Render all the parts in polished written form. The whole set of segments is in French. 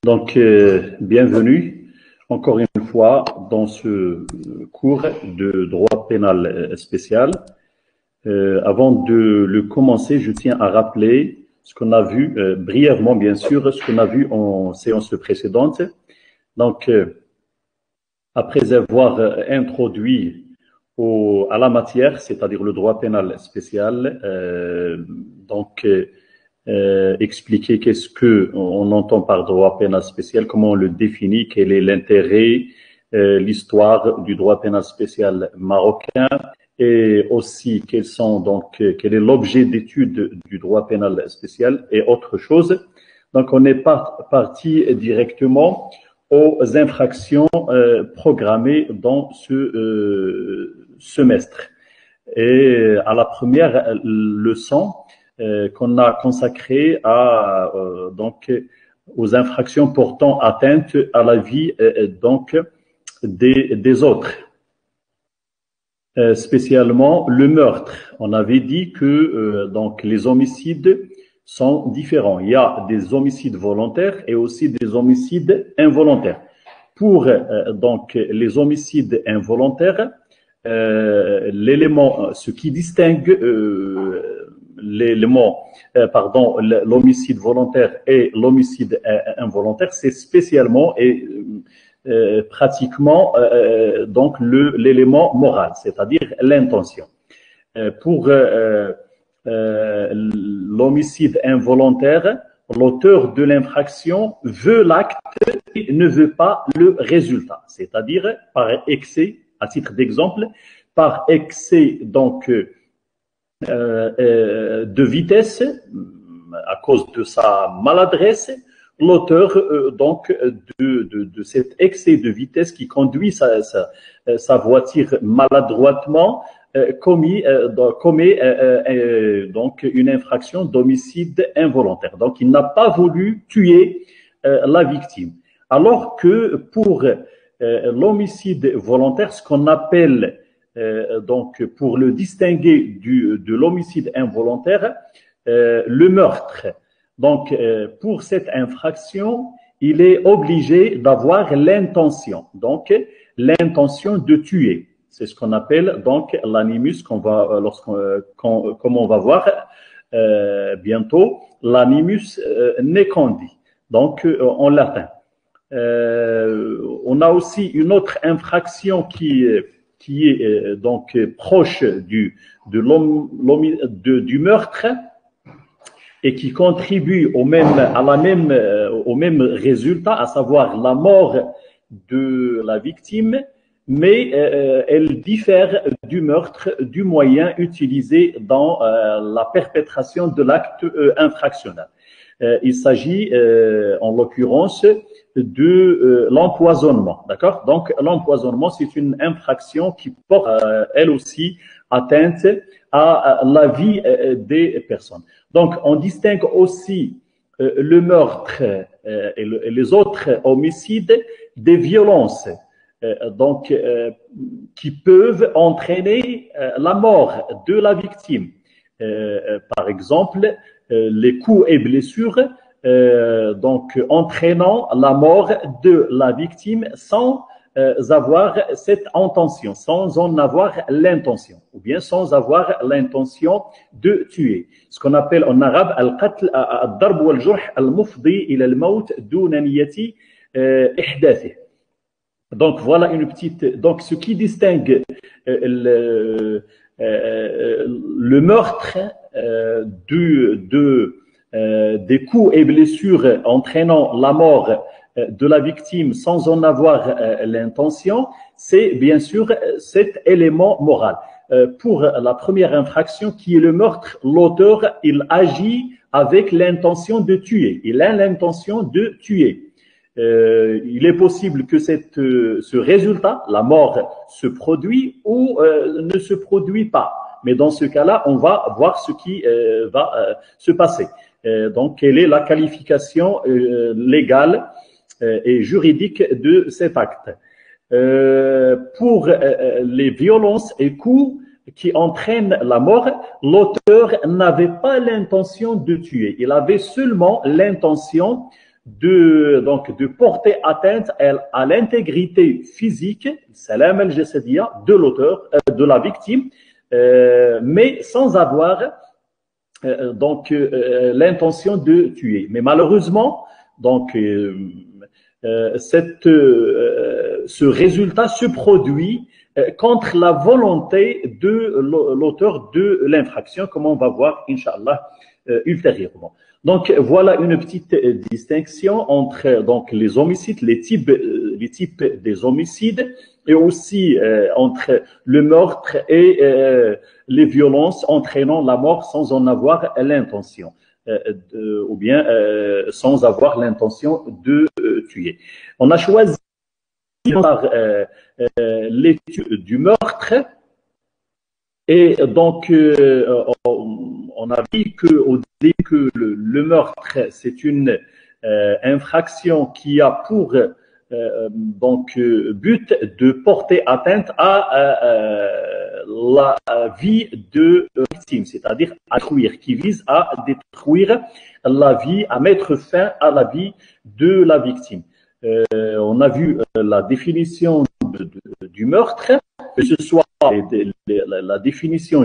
Bienvenue encore une fois dans ce cours de droit pénal spécial. Avant de le commencer, je tiens à rappeler ce qu'on a vu, brièvement bien sûr, ce qu'on a vu en séance précédente. Après avoir introduit à la matière, c'est-à-dire le droit pénal spécial, expliquer qu'est-ce que on entend par droit pénal spécial, comment on le définit, quel est l'intérêt, l'histoire du droit pénal spécial marocain, et aussi quel est l'objet d'étude du droit pénal spécial et autre chose. Donc on est parti directement aux infractions programmées dans ce semestre. Et à la première leçon qu'on a consacrée aux infractions portant atteinte à la vie des autres. Spécialement le meurtre. On avait dit que les homicides sont différents. Il y a des homicides volontaires et aussi des homicides involontaires. Pour les homicides involontaires, ce qui distingue l'homicide volontaire et l'homicide involontaire, c'est spécialement et pratiquement l'élément moral, c'est-à-dire l'intention. Pour l'homicide involontaire, l'auteur de l'infraction veut l'acte et ne veut pas le résultat, c'est-à-dire par excès, à titre d'exemple, par excès de vitesse, à cause de sa maladresse, l'auteur de cet excès de vitesse qui conduit sa voiture maladroitement commet une infraction d'homicide involontaire. Donc il n'a pas voulu tuer la victime. Alors que pour l'homicide volontaire, ce qu'on appelle pour le distinguer de l'homicide involontaire, le meurtre. Donc, pour cette infraction, il est obligé d'avoir l'intention. Donc, l'intention de tuer. C'est ce qu'on appelle l'animus, comme on va voir bientôt, l'animus necandi. Donc, en latin. On a aussi une autre infraction qui est proche du meurtre et qui contribue au même résultat, à savoir la mort de la victime, mais elle diffère du meurtre du moyen utilisé dans la perpétration de l'acte infractionnel. Il s'agit en l'occurrence de l'empoisonnement, d'accord? Donc l'empoisonnement, c'est une infraction qui porte elle aussi atteinte à la vie des personnes. Donc on distingue aussi le meurtre et les autres homicides des violences qui peuvent entraîner la mort de la victime. Par exemple, les coups et blessures entraînant la mort de la victime sans avoir cette intention, sans en avoir l'intention, ou bien sans avoir l'intention de tuer. Ce qu'on appelle en arabe al-qatl ad-darb wal-jurh al-mufdi ila al-maut duna niyati ihdathih. Donc voilà une petite. Donc ce qui distingue le meurtre des coups et blessures entraînant la mort de la victime sans en avoir l'intention, c'est bien sûr cet élément moral. Pour la première infraction qui est le meurtre, l'auteur, il agit avec l'intention de tuer. Il a l'intention de tuer. Il est possible que ce résultat, la mort, se produit ou ne se produit pas. Mais dans ce cas-là, on va voir ce qui va se passer. Donc, quelle est la qualification légale et juridique de cet acte? Pour les violences et coups qui entraînent la mort, l'auteur n'avait pas l'intention de tuer. Il avait seulement l'intention de porter atteinte à l'intégrité physique, salam al-jasadiya, de l'auteur, de la victime, mais sans avoir l'intention de tuer. Mais malheureusement, ce résultat se produit contre la volonté de l'auteur de l'infraction, comme on va voir, Inch'Allah, ultérieurement. Donc, voilà une petite distinction entre les homicides, les types des homicides, et aussi entre le meurtre et les violences entraînant la mort sans en avoir l'intention, ou bien sans avoir l'intention de tuer. On a choisi par l'étude du meurtre, et donc on a dit qu'au début que le meurtre c'est une infraction qui a pour but de porter atteinte à la vie de victime, c'est-à-dire à détruire, qui vise à détruire la vie, à mettre fin à la vie de la victime. On a vu la définition du meurtre, que ce soit la définition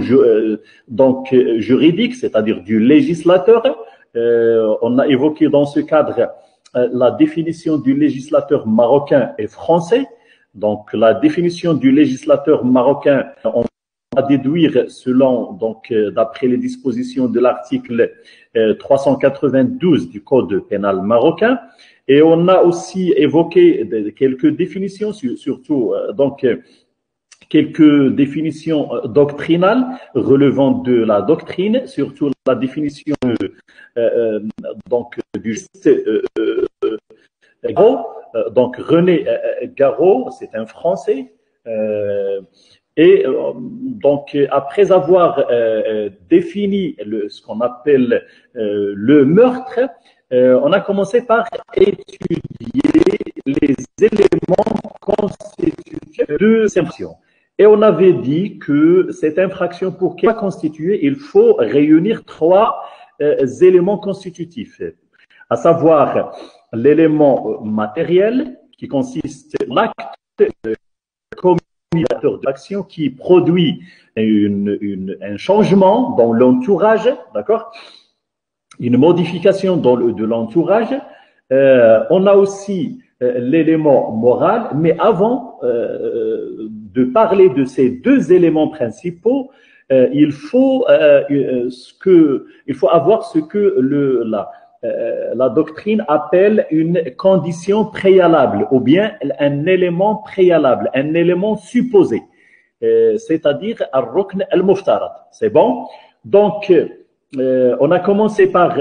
juridique, c'est-à-dire du législateur. On a évoqué dans ce cadre la définition du législateur marocain et français. Donc, la définition du législateur marocain, on va déduire selon, d'après les dispositions de l'article 392 du Code pénal marocain. Et on a aussi évoqué quelques définitions, surtout quelques définitions doctrinales relevant de la doctrine, surtout la définition du juriste Garot. Donc René Garot, c'est un Français. Après avoir défini ce qu'on appelle le meurtre, on a commencé par étudier les éléments constitutifs de cette infraction. Et on avait dit que cette infraction, pour qu'elle soit constituée, il faut réunir trois éléments constitutifs, à savoir l'élément matériel qui consiste en l'acte communicateur de l'action qui produit un changement dans l'entourage, d'accord, une modification de l'entourage. On a aussi l'élément moral, mais avant de parler de ces deux éléments principaux, il faut avoir ce que la doctrine appelle une condition préalable, ou bien un élément préalable, un élément supposé, c'est-à-dire al-rukn al-muftarad. C'est bon? Donc, on a commencé par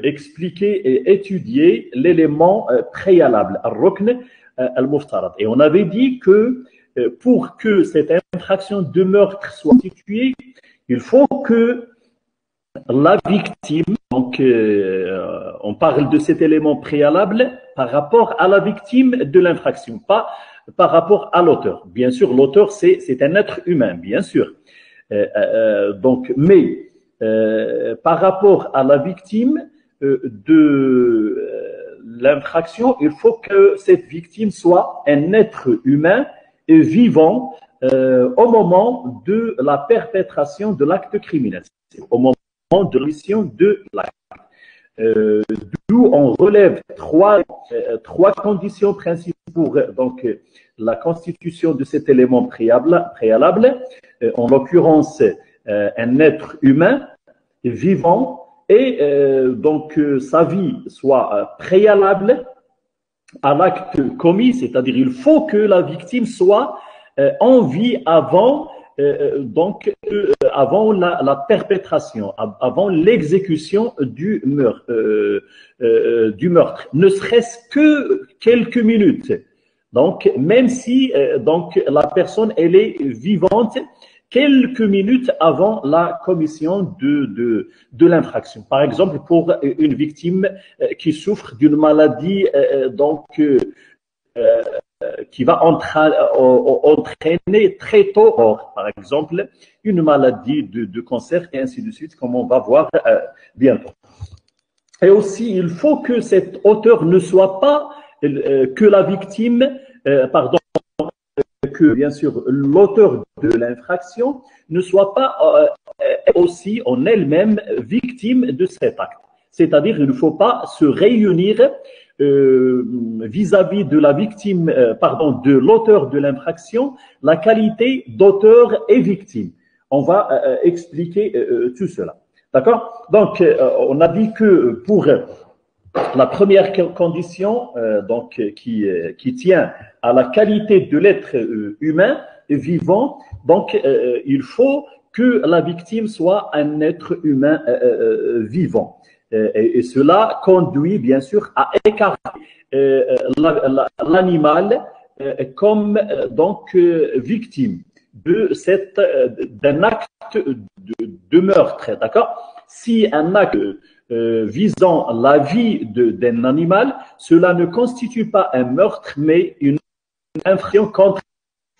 expliquer et étudier l'élément préalable, al-rukn al-muftarad. Et on avait dit que pour que cette infraction de meurtre soit constituée, il faut que la victime, on parle de cet élément préalable par rapport à la victime de l'infraction, pas par rapport à l'auteur. Bien sûr, l'auteur, c'est un être humain, bien sûr. Mais par rapport à la victime de l'infraction, il faut que cette victime soit un être humain et vivant au moment de la perpétration de l'acte criminel, au moment de l'émission de l'acte. D'où on relève trois conditions principales pour la constitution de cet élément préalable, en l'occurrence un être humain vivant et sa vie soit préalable à l'acte commis, c'est-à-dire il faut que la victime soit en vie avant la perpétration, avant l'exécution du meurtre, ne serait-ce que quelques minutes. Donc, même si la personne elle est vivante quelques minutes avant la commission de l'infraction. Par exemple, pour une victime qui souffre d'une maladie qui va entraîner très tôt, par exemple, une maladie de cancer et ainsi de suite, comme on va voir bientôt. Et aussi, il faut que cet auteur ne soit pas que la victime, pardon, que bien sûr l'auteur de l'infraction ne soit pas aussi en elle-même victime de cet acte. C'est-à-dire, il ne faut pas se réunir vis-à-vis de la victime, pardon, de l'auteur de l'infraction, la qualité d'auteur et victime. On va expliquer tout cela. D'accord? Donc, on a dit que pour la première condition qui tient à la qualité de l'être humain vivant, donc il faut que la victime soit un être humain vivant. Et cela conduit bien sûr à écarter l'animal comme victime d'un acte de meurtre, d'accord? Si un acte visant la vie d'un animal, cela ne constitue pas un meurtre, mais une infraction contre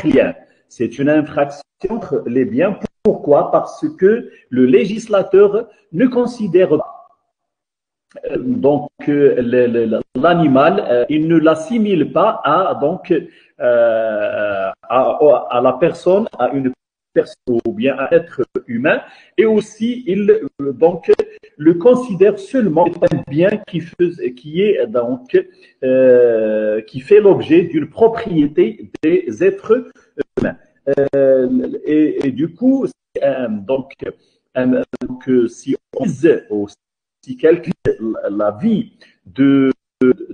les biens. C'est une infraction contre les biens. Pourquoi? Parce que le législateur ne considère pas l'animal, il ne l'assimile pas à la personne, à une personne ou bien à un être humain, et aussi il le considère seulement comme un bien qui fait l'objet d'une propriété des êtres humains. Et du coup, si on vise si quelqu'un la vie de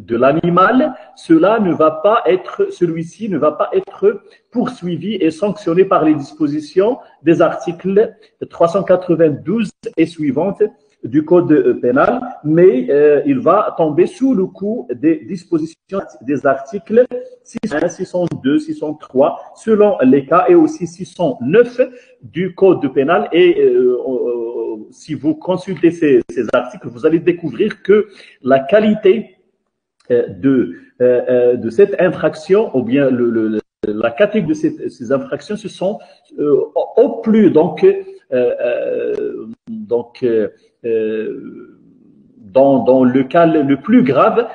l'animal, celui-ci ne va pas être poursuivi et sanctionné par les dispositions des articles 392 et suivantes du Code pénal, mais il va tomber sous le coup des dispositions des articles 601, 602, 603, selon les cas, et aussi 609 du Code pénal. Et si vous consultez ces articles, vous allez découvrir que la qualité de cette infraction, ou bien la catégorie de ces infractions, ce sont au plus dans le cas le plus grave,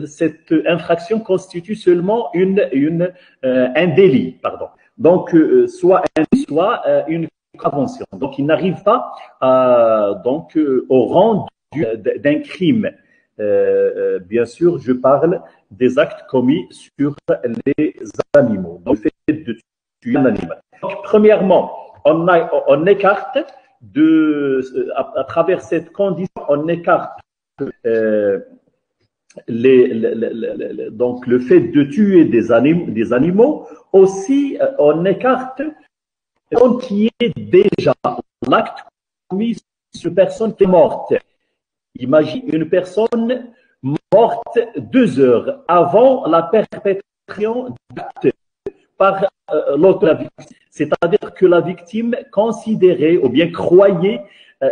cette infraction constitue seulement un délit, pardon. Donc, soit une contravention. Donc, il n'arrive pas au rang d'un crime. Bien sûr, je parle des actes commis sur les animaux. Donc, le fait de tuer un animal. Donc, premièrement, on écarte à travers cette condition, on écarte donc le fait de tuer des animaux. Aussi, on écarte qui est déjà l'acte commis sur une personne qui est morte. Imagine une personne morte 2 heures avant la perpétration d'acte par l'autre de la victime. C'est-à-dire que la victime considérait ou bien croyait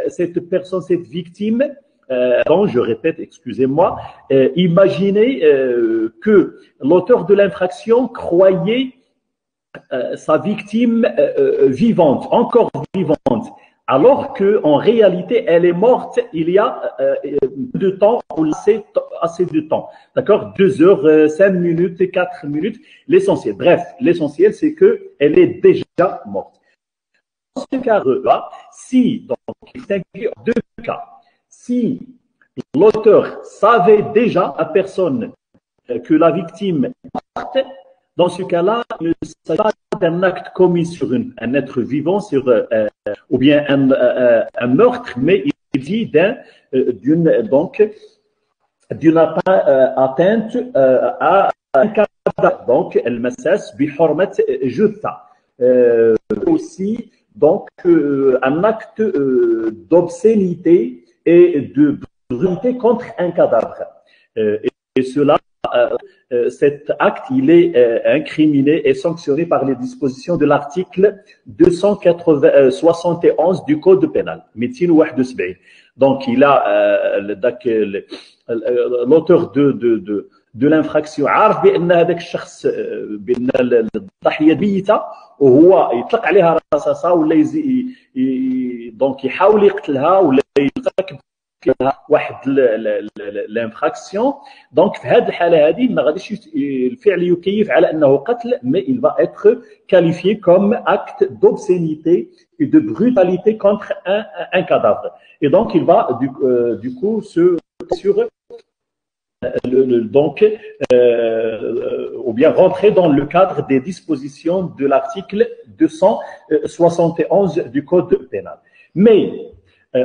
cette victime, je répète, excusez-moi, imaginez que l'auteur de l'infraction croyait sa victime vivante, encore vivante, alors qu'en réalité, elle est morte il y a de temps, ou assez de temps. D'accord? 2 heures, 5 minutes, 4 minutes, l'essentiel. Bref, l'essentiel, c'est qu'elle est déjà morte. Dans ce cas-là, il s'agit de 2 cas. Si l'auteur savait déjà, la personne, que la victime est morte, dans ce cas-là, il ne s'agit pas d'un acte commis sur un être vivant, ou bien un meurtre, mais il dit d'une atteinte à un cadavre. Donc, el-massas bi hurmat jutha. Aussi, un acte d'obscénité et de brutalité contre un cadavre. Et cela, cet acte, il est incriminé et sanctionné par les dispositions de l'article 271 du Code pénal. Donc, il a l'auteur de l'infraction عارف بأن هذاك الشخص بأن الضحية ميتة وهو يطلق عليها رصاصة ولا دونك يحاول يقتلها ولا يرتكب واحد l'infraction. Donc في هذه الحالة هذه ما غاديش الفعل يكيف على أنه قتل, mais il va être qualifié comme acte d'obscénité et de brutalité contre un cadavre. Et donc il va du coup se sur donc ou bien rentrer dans le cadre des dispositions de l'article 271 du Code pénal. Mais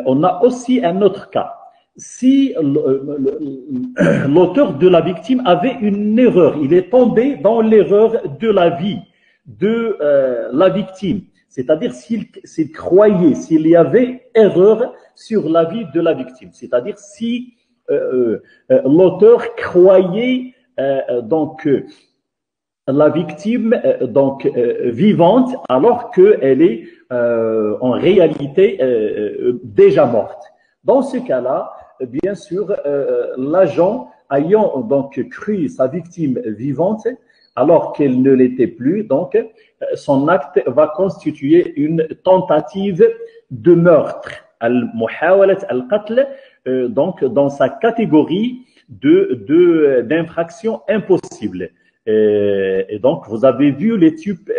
on a aussi un autre cas. Si l'auteur de la victime avait une erreur, il est tombé dans l'erreur de la vie de la victime, c'est-à-dire s'il croyait, s'il y avait erreur sur la vie de la victime, c'est-à-dire si l'auteur croyait donc la victime donc vivante alors qu'elle est en réalité déjà morte. Dans ce cas-là, bien sûr, l'agent ayant donc cru sa victime vivante alors qu'elle ne l'était plus, donc son acte va constituer une tentative de meurtre. Al-muhawalat al-qatl, donc dans sa catégorie d'infraction impossible. Et donc, vous avez vu les types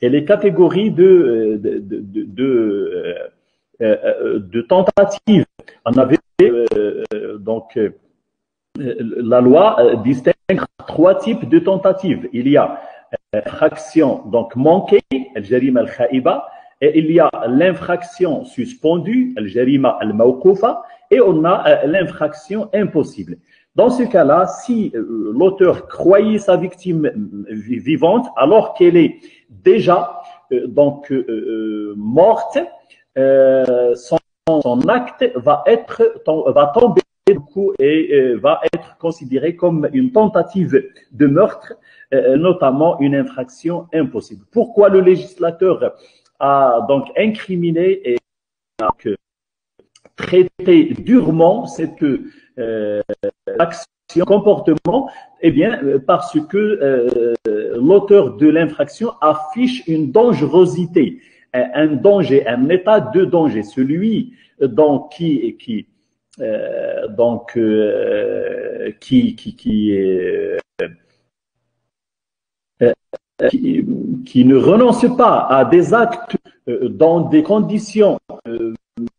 et les catégories de tentatives. On avait donc la loi distingue trois types de tentatives. Il y a l'infraction donc manquée, al-jarima al-khaiba, et il y a l'infraction suspendue, al-jarima al-mawqoufa, et on a l'infraction impossible. Dans ce cas-là, si l'auteur croyait sa victime vivante alors qu'elle est déjà donc morte, son acte va tomber du coup et va être considéré comme une tentative de meurtre, notamment une infraction impossible. Pourquoi le législateur a donc incriminé et traité durement cette action, comportement? Eh bien, parce que l'auteur de l'infraction affiche une dangerosité, un danger, un état de danger, celui donc qui ne renonce pas à des actes dans des conditions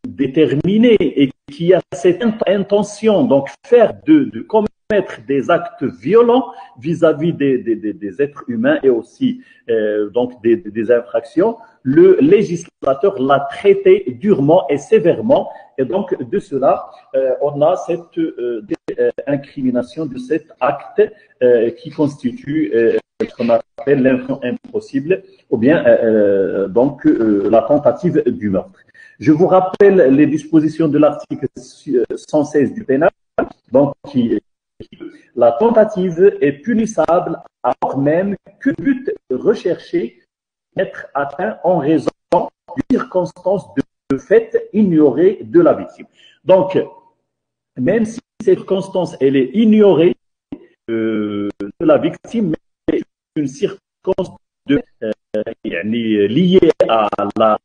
déterminées et qui a cette intention donc faire de commettre des actes violents vis-à-vis des êtres humains et aussi donc des infractions, le législateur l'a traité durement et sévèrement, et donc de cela on a cette incrimination de cet acte qui constitue ce qu'on appelle l'infraction impossible ou bien donc la tentative du meurtre. Je vous rappelle les dispositions de l'article 116 du pénal, donc la tentative est punissable alors même que le but recherché être atteint en raison d'une circonstance de fait ignorée de la victime. Donc, même si cette circonstance elle est ignorée de la victime, mais une circonstance liée à la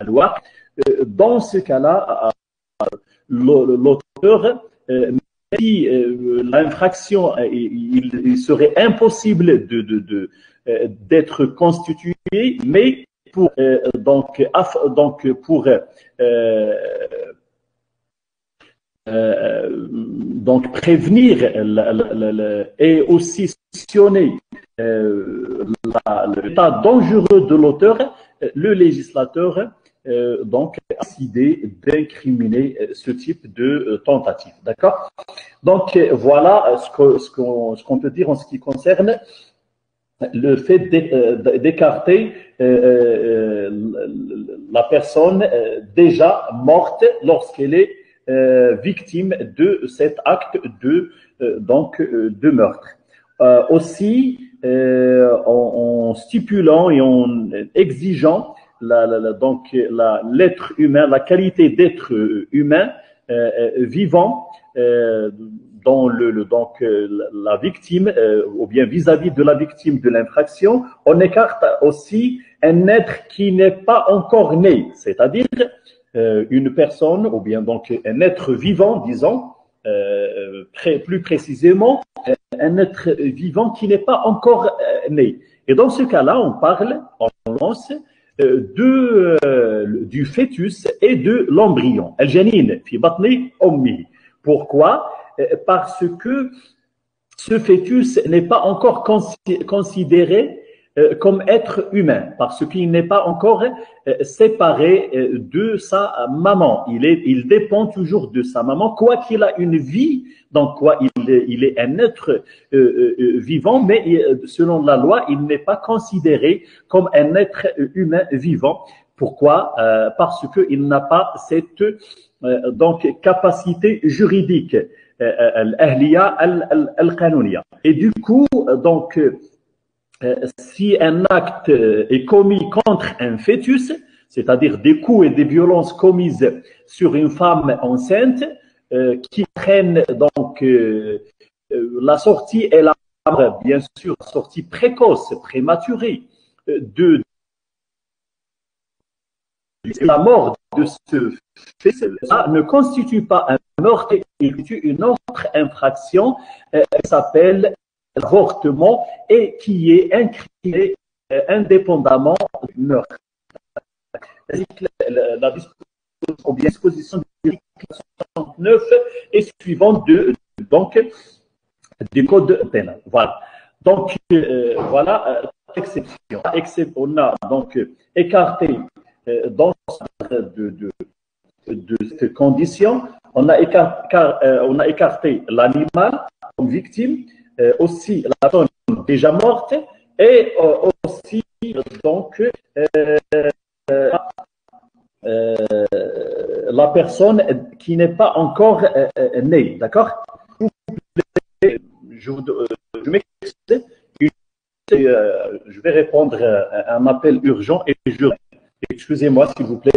loi, dans ce cas-là, l'auteur, si l'infraction, il serait impossible d'être constitué, mais pour donc prévenir et aussi sanctionner l'état dangereux de l'auteur, le législateur donc a décidé d'incriminer ce type de tentative. D'accord? Donc voilà ce qu'on peut dire en ce qui concerne le fait d'écarter la personne déjà morte lorsqu'elle est victime de cet acte de meurtre. Aussi, en stipulant et en exigeant l'être humain, la qualité d'être humain vivant dans la victime ou bien vis-à-vis de la victime de l'infraction, on écarte aussi un être qui n'est pas encore né, c'est-à-dire une personne, ou bien donc un être vivant, disons, plus précisément, un être vivant qui n'est pas encore né. Et dans ce cas-là, on parle, on lance du fœtus et de l'embryon. Al-janin fi batni ummihi. Pourquoi? Parce que ce fœtus n'est pas encore considéré comme être humain, parce qu'il n'est pas encore séparé de sa maman. Il dépend toujours de sa maman, quoi qu'il a une vie, donc quoi il est un être vivant, mais selon la loi, il n'est pas considéré comme un être humain vivant. Pourquoi? Parce qu'il n'a pas cette donc capacité juridique, l'ahliya al-qanounia. Et du coup, donc, si un acte est commis contre un fœtus, c'est-à-dire des coups et des violences commises sur une femme enceinte, qui traîne donc la sortie et la mort, bien sûr, sortie précoce, prématurée de la mort de ce fœtus, ça ne constitue pas un meurtre, il constitue une autre infraction, elle s'appelle l'avortement et qui est incriminé indépendamment du meurtre. La disposition du 69 et suivante donc, du code pénal. Voilà. Donc, voilà, exception. On a donc écarté dans de cette condition, on a écarté l'animal comme victime, aussi la personne déjà morte et aussi donc la personne qui n'est pas encore née, d'accord? Je m'excuse, je vais répondre à un appel urgent et excusez-moi s'il vous plaît.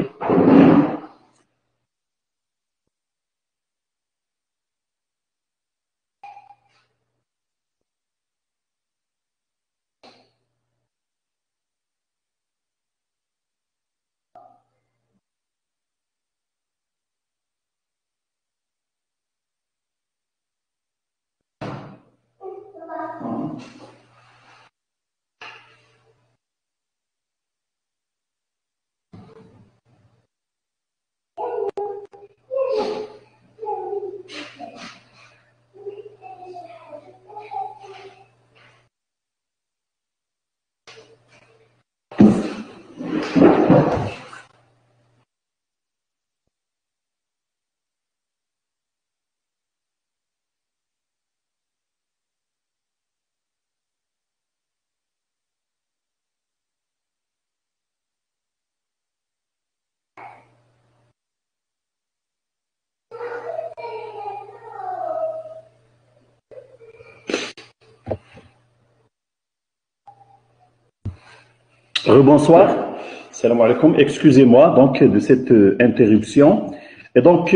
Rebonsoir, salam alaikum, excusez-moi donc de cette interruption. Et donc,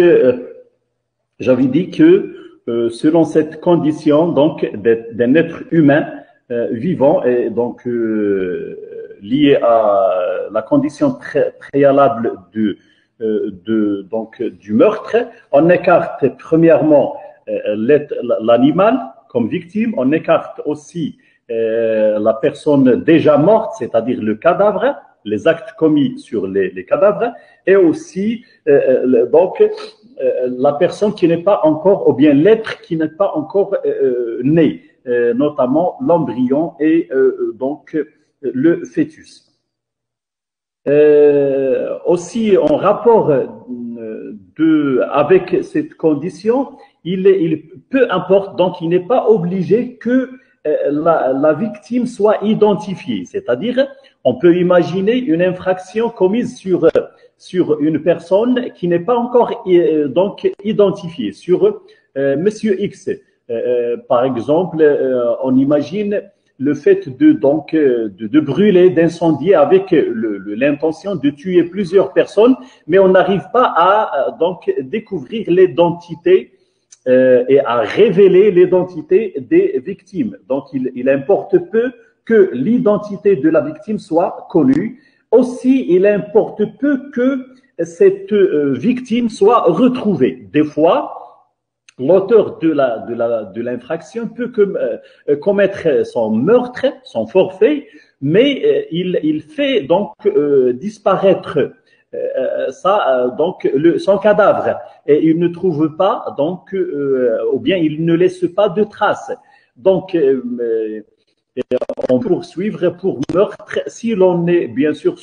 j'avais dit que selon cette condition donc d'un être humain vivant et donc lié à la condition préalable donc du meurtre, on écarte premièrement l'animal comme victime, on écarte aussi la personne déjà morte, c'est-à-dire le cadavre, les actes commis sur les cadavres, et aussi donc la personne qui n'est pas encore, ou bien l'être qui n'est pas encore né, notamment l'embryon et donc le fœtus. Aussi, en rapport avec cette condition, peu importe, donc il n'est pas obligé que la victime soit identifiée. C'est-à-dire, on peut imaginer une infraction commise sur une personne qui n'est pas encore donc identifiée, sur Monsieur X. Par exemple, on imagine le fait de brûler, d'incendier avec l'intention de tuer plusieurs personnes, mais on n'arrive pas à donc découvrir l'identité et à révéler l'identité des victimes. Donc, il importe peu que l'identité de la victime soit connue. Aussi, il importe peu que cette victime soit retrouvée. Des fois, l'auteur de l'infraction peut commettre son meurtre, son forfait, mais il fait donc disparaître son cadavre et il ne trouve pas donc ou bien il ne laisse pas de traces. Donc on peut poursuivre pour meurtre si l'on est bien sûr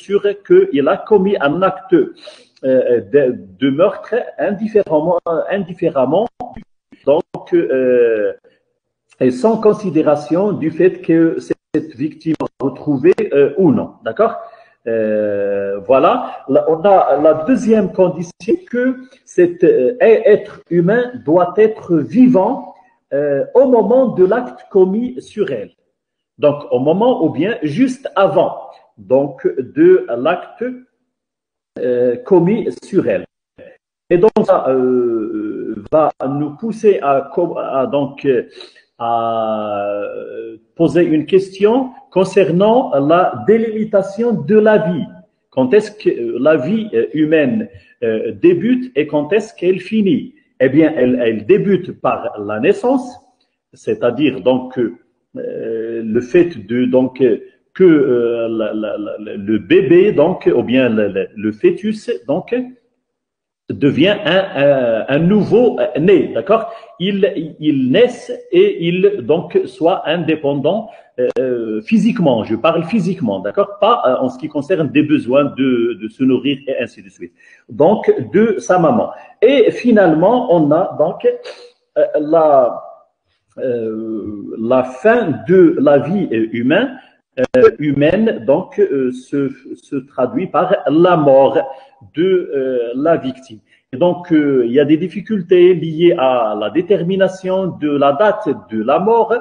qu'il a commis un acte de meurtre indifféremment donc et sans considération du fait que cette victime est retrouvée ou non. D'accord. Voilà. Là, on a la deuxième condition que cet être humain doit être vivant au moment de l'acte commis sur elle. Donc, au moment ou bien juste avant donc, de l'acte commis sur elle. Et donc, ça va nous pousser à poser une question concernant la délimitation de la vie. Quand est-ce que la vie humaine débute et quand est-ce qu'elle finit? Eh bien, elle débute par la naissance, c'est-à-dire donc le fait de que le bébé donc ou bien le fœtus donc devient un nouveau né, d'accord. Il naissent et il donc soit indépendant physiquement. Je parle physiquement, d'accord, pas en ce qui concerne des besoins de se nourrir et ainsi de suite. Donc de sa maman. Et finalement, on a donc la fin de la vie humaine donc se traduit par la mort de la victime. Et donc il y a des difficultés liées à la détermination de la date de la mort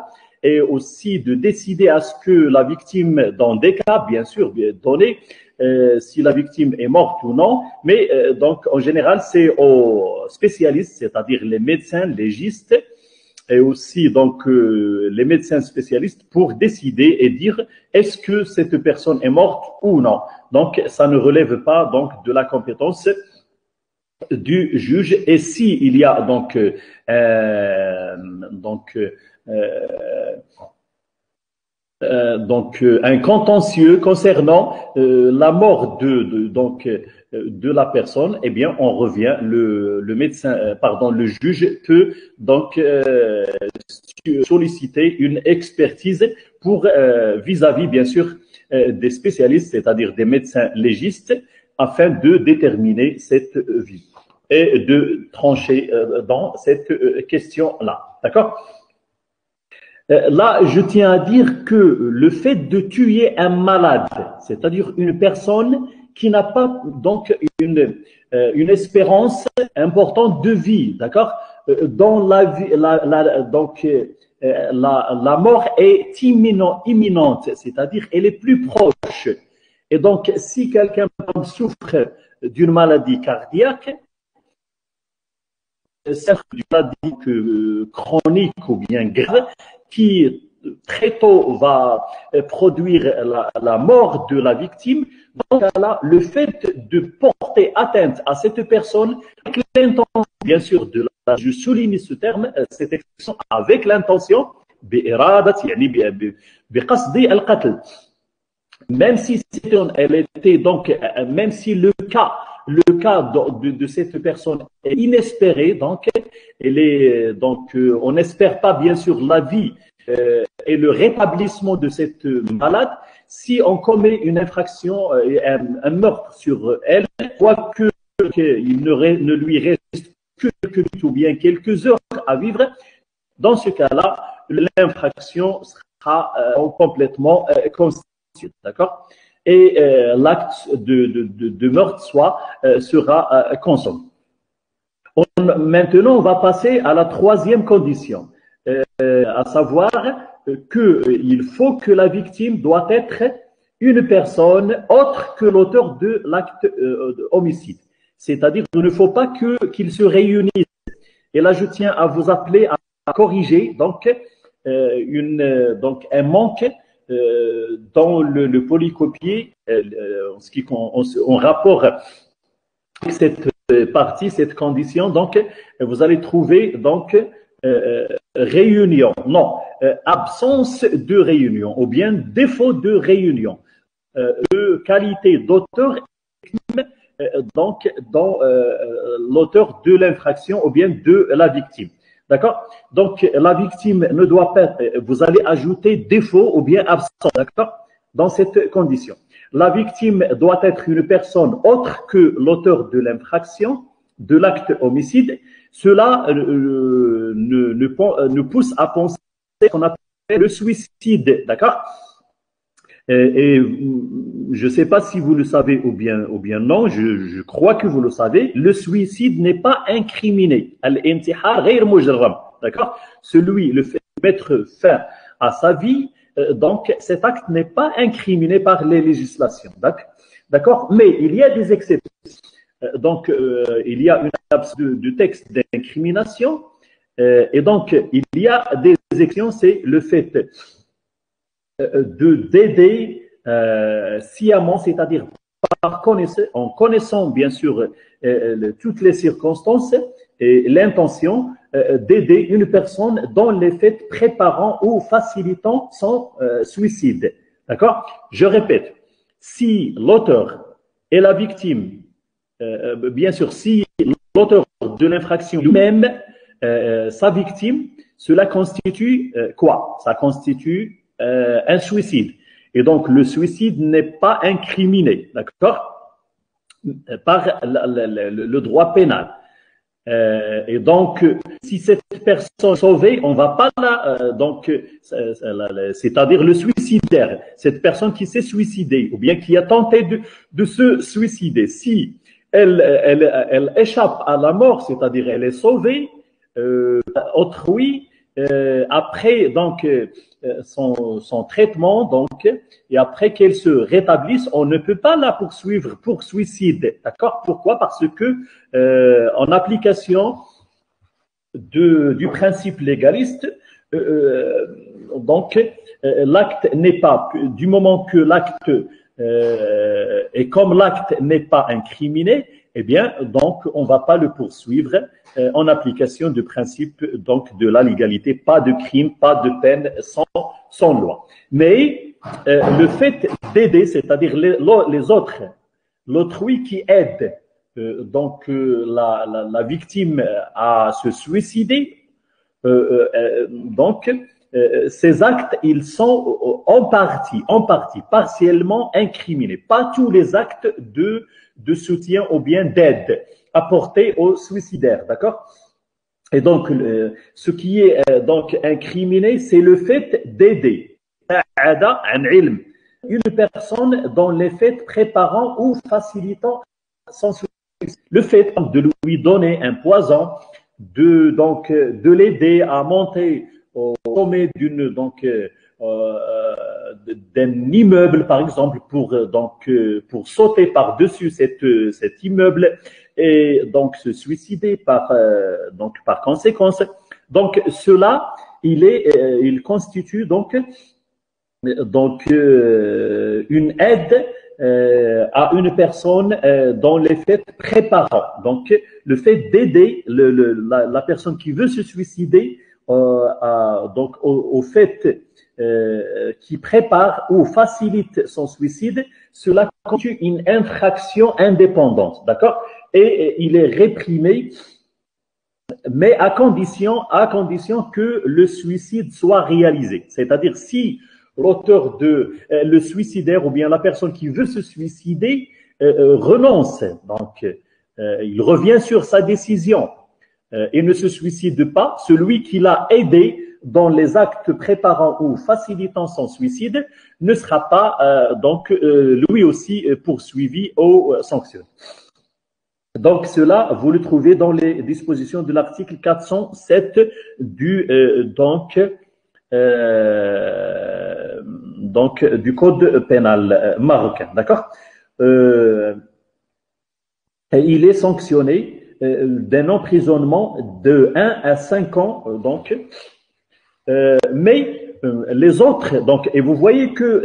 et aussi de décider à ce que la victime, dans des cas bien sûr bien donnés, si la victime est morte ou non, mais donc en général c'est aux spécialistes, c'est-à-dire les médecins légistes et aussi donc les médecins spécialistes pour décider et dire est-ce que cette personne est morte ou non. Donc ça ne relève pas donc de la compétence du juge. Et si il y a donc un contentieux concernant la mort de la personne, eh bien on revient le médecin le juge peut donc solliciter une expertise pour vis-à-vis bien sûr des spécialistes, c'est-à-dire des médecins légistes, afin de déterminer cette vie et de trancher dans cette question-là. D'accord? Là, je tiens à dire que le fait de tuer un malade, c'est-à-dire une personne qui n'a pas donc une espérance importante de vie, d'accord, dont la mort est imminente, c'est-à-dire elle est plus proche. Et donc, si quelqu'un souffre d'une maladie cardiaque, certes d'une maladie chronique ou bien grave, qui très tôt va produire la mort de la victime, donc là, le fait de porter atteinte à cette personne, avec l'intention, bien sûr, je souligne ce terme, cette expression, avec l'intention, même si elle était donc, même si le cas de cette personne est inespéré, donc on n'espère pas bien sûr la vie et le rétablissement de cette malade. Si on commet une infraction, un meurtre sur elle, quoique il ne lui reste que ou bien quelques heures à vivre, dans ce cas-là, l'infraction sera complètement constituée, d'accord? Et l'acte de meurtre sera consommé. Maintenant, on va passer à la troisième condition, à savoir qu'il faut que la victime doit être une personne autre que l'auteur de l'acte homicide. C'est-à-dire qu'il ne faut pas qu'ils se réunissent. Et là, je tiens à vous appeler à corriger donc un manque dans le polycopier en rapport cette partie, cette condition, donc vous allez trouver donc réunion, non, absence de réunion ou bien défaut de réunion, de qualité d'auteur donc dans l'auteur de l'infraction ou bien de la victime. D'accord? Donc la victime ne doit pas, vous allez ajouter défaut ou bien absence, d'accord? Dans cette condition. La victime doit être une personne autre que l'auteur de l'infraction, de l'acte homicide. Cela nous pousse à penser qu'on appelle le suicide, d'accord? Et je ne sais pas si vous le savez ou bien non, je crois que vous le savez, le suicide n'est pas incriminé. Al-intihar ghayr mujram, d'accord? Le fait de mettre fin à sa vie, donc cet acte n'est pas incriminé par les législations, d'accord? Mais il y a des exceptions. Donc, il y a une absence de texte d'incrimination, et donc il y a des exceptions, c'est le fait d'aider sciemment, c'est-à-dire en connaissant bien sûr toutes les circonstances et l'intention d'aider une personne dans les faits préparant ou facilitant son suicide. D'accord? Je répète, si l'auteur et la victime, bien sûr, si l'auteur de l'infraction lui-même, sa victime, cela constitue quoi? Ça constitue un suicide. Et donc, le suicide n'est pas incriminé, d'accord, par le droit pénal. Et donc, si cette personne est sauvée, on ne va pas là, donc, c'est-à-dire le suicidaire, cette personne qui s'est suicidée ou bien qui a tenté de se suicider, si elle échappe à la mort, c'est-à-dire elle est sauvée, autrui, après donc son traitement, donc, et après qu'elle se rétablisse, on ne peut pas la poursuivre pour suicide. D'accord? Pourquoi? Parce que en application du principe légaliste, donc l'acte n'est pas, du moment que l'acte et comme l'acte n'est pas incriminé, eh bien, donc, on ne va pas le poursuivre en application du principe donc de la légalité, pas de crime, pas de peine sans loi. Mais le fait d'aider, c'est-à-dire les autres, l'autrui qui aide donc la victime à se suicider, donc ces actes, ils sont en partie, partiellement incriminés. Pas tous les actes de soutien ou bien d'aide apportés aux suicidaires, d'accord? Et donc, ce qui est donc incriminé, c'est le fait d'aider une personne dans les faits préparant ou facilitant son suicide. Le fait de lui donner un poison, de l'aider à monter au sommet d'un immeuble, par exemple, pour sauter par-dessus cet immeuble et donc se suicider par conséquence. Donc, cela, il constitue donc une aide à une personne dans les faits préparants. Donc, le fait d'aider la personne qui veut se suicider donc au fait qui prépare ou facilite son suicide, cela constitue une infraction indépendante, d'accord? Et il est réprimé, mais à condition que le suicide soit réalisé. C'est-à-dire si l'auteur le suicidaire ou bien la personne qui veut se suicider renonce, donc il revient sur sa décision et ne se suicide pas, celui qui l'a aidé dans les actes préparant ou facilitant son suicide ne sera pas lui aussi poursuivi ou sanctionné. Donc cela, vous le trouvez dans les dispositions de l'article 407 du code pénal marocain, d'accord? Il est sanctionné d'un emprisonnement de 1 à 5 ans, donc. Mais les autres, donc, et vous voyez que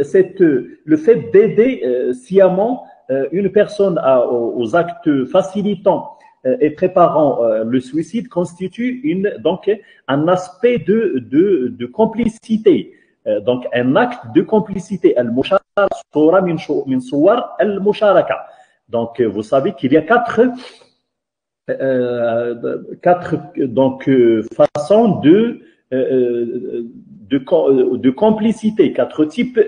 le fait d'aider sciemment une personne aux actes facilitants et préparant le suicide constitue donc un aspect de complicité. Donc un acte de complicité. Donc vous savez qu'il y a quatre donc façons de complicité, quatre types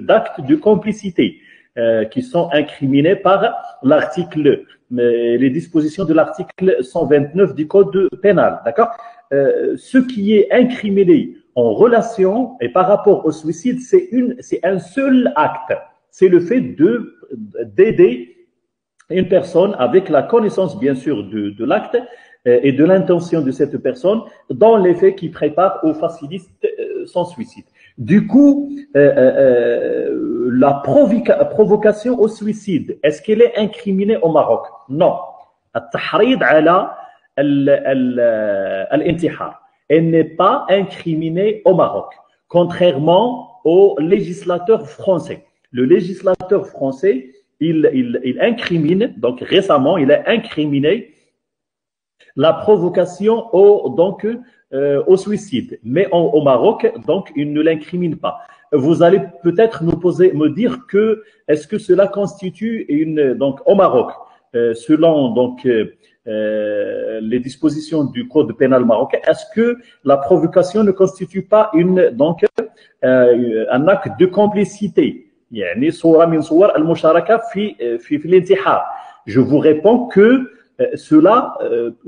d'actes de complicité qui sont incriminés par les dispositions de l'article 129 du Code pénal. D'accord? Ce qui est incriminé en relation et par rapport au suicide, c'est un seul acte. C'est le fait d'aider une personne avec la connaissance, bien sûr, de l'acte et de l'intention de cette personne dans les faits qui préparent ou facilitent son suicide. Du coup, la provocation au suicide, est-ce qu'elle est incriminée au Maroc? Non. التحريض على الانتحار. Elle n'est pas incriminée au Maroc, contrairement au législateur français. Le législateur français, il incrimine, donc récemment, il a incriminé la provocation au suicide. Mais au Maroc, donc, il ne l'incrimine pas. Vous allez peut-être me dire que est-ce que cela constitue donc au Maroc, selon donc les dispositions du Code pénal marocain, est-ce que la provocation ne constitue pas un acte de complicité? يعني صورة من صور المشاركة في الانتحار. Je vous réponds que cela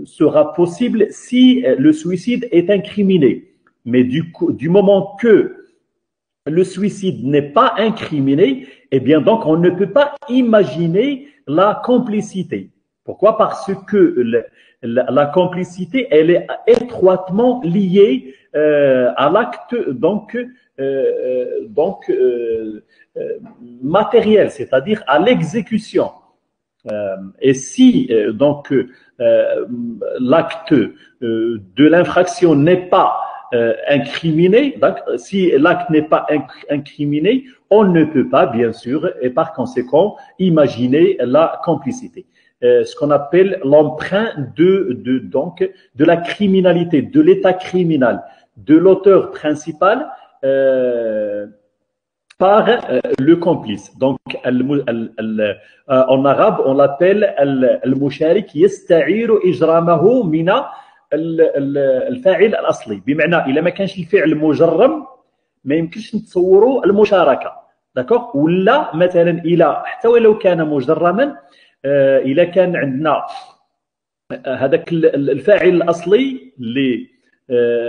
sera possible si le suicide est incriminé. Mais du moment que le suicide n'est pas incriminé, eh bien donc on ne peut pas imaginer la complicité. Pourquoi? Parce que la complicité, elle est étroitement liée à l'acte matériel, c'est-à-dire à l'exécution. Et si l'acte de l'infraction n'est pas incriminé, donc, si l'acte n'est pas incriminé, on ne peut pas, bien sûr, et par conséquent, imaginer la complicité. Ce qu'on appelle l'emprunt de la criminalité, de l'état criminel, de l'auteur principal par le complice. Donc, en arabe, on l'appelle al-musharik yasta'iru ijramahu mina الفاعل الاصلي. بمعنى الا ما كانش الفعل مجرم ما يمكنش نتصوروا المشاركه. داكوغ؟ ولا مثلا الى حتى ولو كان مجرما الى كان عندنا هذاك الفاعل الاصلي اللي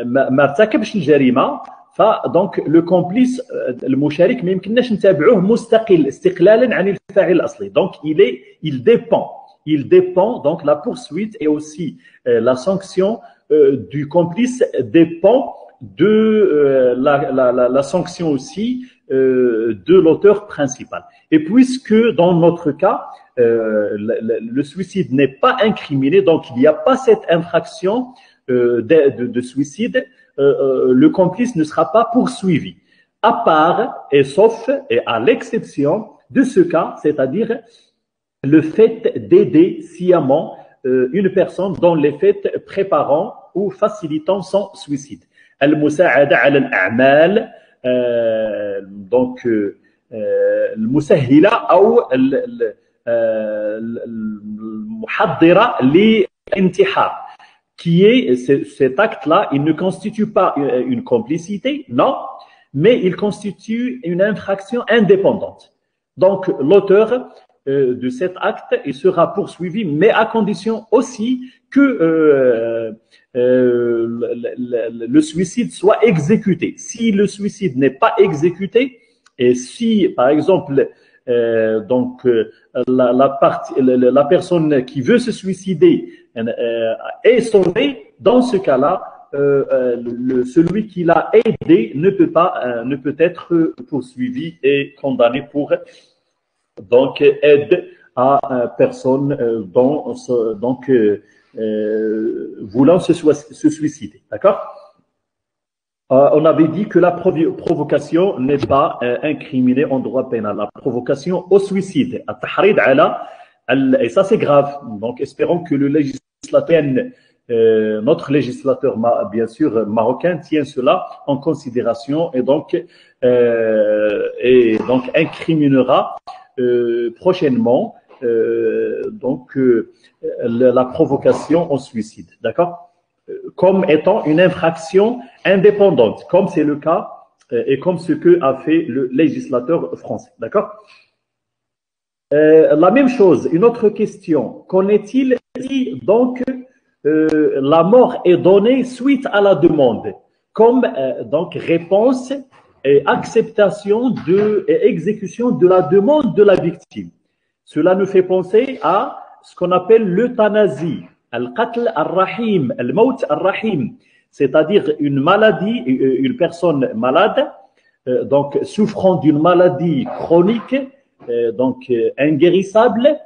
ما ارتكبش الجريمه، فدونك لو كومبليس المشارك ما يمكنناش نتابعوه مستقل استقلالا عن الفاعل الاصلي. دونك il dépend, donc la poursuite et aussi la sanction du complice dépend de la sanction aussi de l'auteur principal. Et puisque dans notre cas, le suicide n'est pas incriminé, donc il n'y a pas cette infraction de suicide, le complice ne sera pas poursuivi. À part et sauf et à l'exception de ce cas, c'est-à-dire le fait d'aider sciemment une personne dans les faits préparant ou facilitant son suicide. المساعدة على الأعمال donc المسهلة أو المحضرة للانتحار, qui est cet acte-là, il ne constitue pas une complicité, non, mais il constitue une infraction indépendante. Donc l'auteur de cet acte, il sera poursuivi, mais à condition aussi que le suicide soit exécuté. Si le suicide n'est pas exécuté, et si, par exemple, la personne qui veut se suicider est sauvée, dans ce cas-là, celui qui l'a aidé ne peut être poursuivi et condamné pour donc aide à personne voulant se suicider. D'accord? On avait dit que la provocation n'est pas incriminée en droit pénal. La provocation au suicide, et ça c'est grave. Donc espérons que le législateur, notre législateur bien sûr marocain, tient cela en considération et donc incriminera prochainement la provocation au suicide. D'accord? Comme étant une infraction indépendante, comme c'est le cas et comme ce que a fait le législateur français. D'accord? La même chose, une autre question. Qu'en est-il si donc la mort est donnée suite à la demande, comme donc réponse et acceptation et exécution de la demande de la victime? Cela nous fait penser à ce qu'on appelle l'euthanasie. Al-qatl al-rahim, al-maut al-rahim, c'est-à-dire une maladie, une personne malade, donc souffrant d'une maladie chronique, donc inguérissable,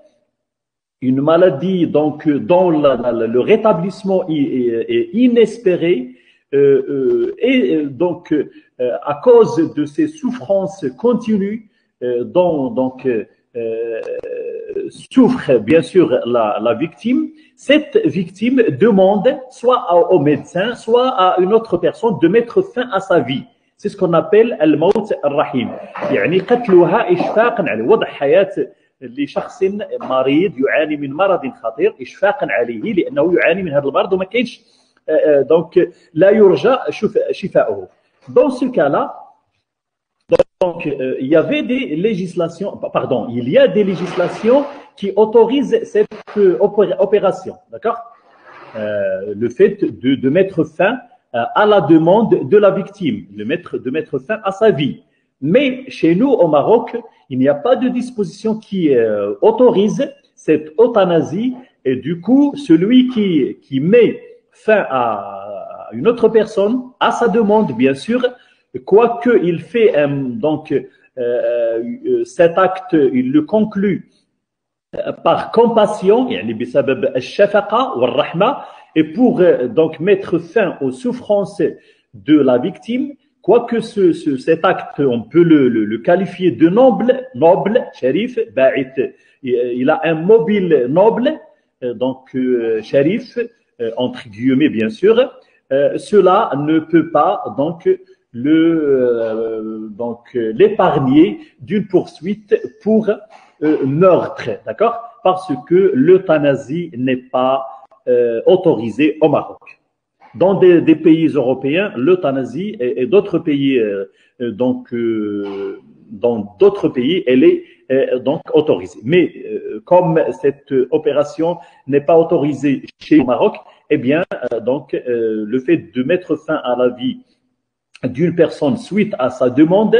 une maladie donc dont le rétablissement est inespéré, et donc à cause de ces souffrances continues, dont souffre bien sûr la victime. Cette victime demande soit au médecin, soit à une autre personne de mettre fin à sa vie. C'est ce qu'on appelle الموت الرحيم. يعني قتلها إشفاقا على وضع حياة لشخص مريض يعاني من مرض خطير إشفاقا عليه لأنه يعاني من هذا المرض وما كاينش donc لا يرجى شفاؤه. Dans ce cas-là, donc, il y avait des législations, pardon, il y a des législations qui autorisent cette opération, d'accord? Le fait de mettre fin à la demande de la victime, de mettre fin à sa vie. Mais chez nous, au Maroc, il n'y a pas de disposition qui autorise cette euthanasie, et du coup, celui qui met fin à une autre personne, à sa demande, bien sûr, quoique il fait cet acte, il le conclut par compassion, et pour donc mettre fin aux souffrances de la victime, quoique cet acte, on peut le qualifier de noble, sharif, il a un mobile noble, donc sharif, entre guillemets bien sûr, cela ne peut pas donc l'épargner d'une poursuite pour meurtre, d'accord? Parce que l'euthanasie n'est pas autorisée au Maroc. Dans des pays européens, l'euthanasie et d'autres pays, dans d'autres pays, elle est donc autorisée. Mais comme cette opération n'est pas autorisée chez le Maroc, eh bien, le fait de mettre fin à la vie d'une personne suite à sa demande,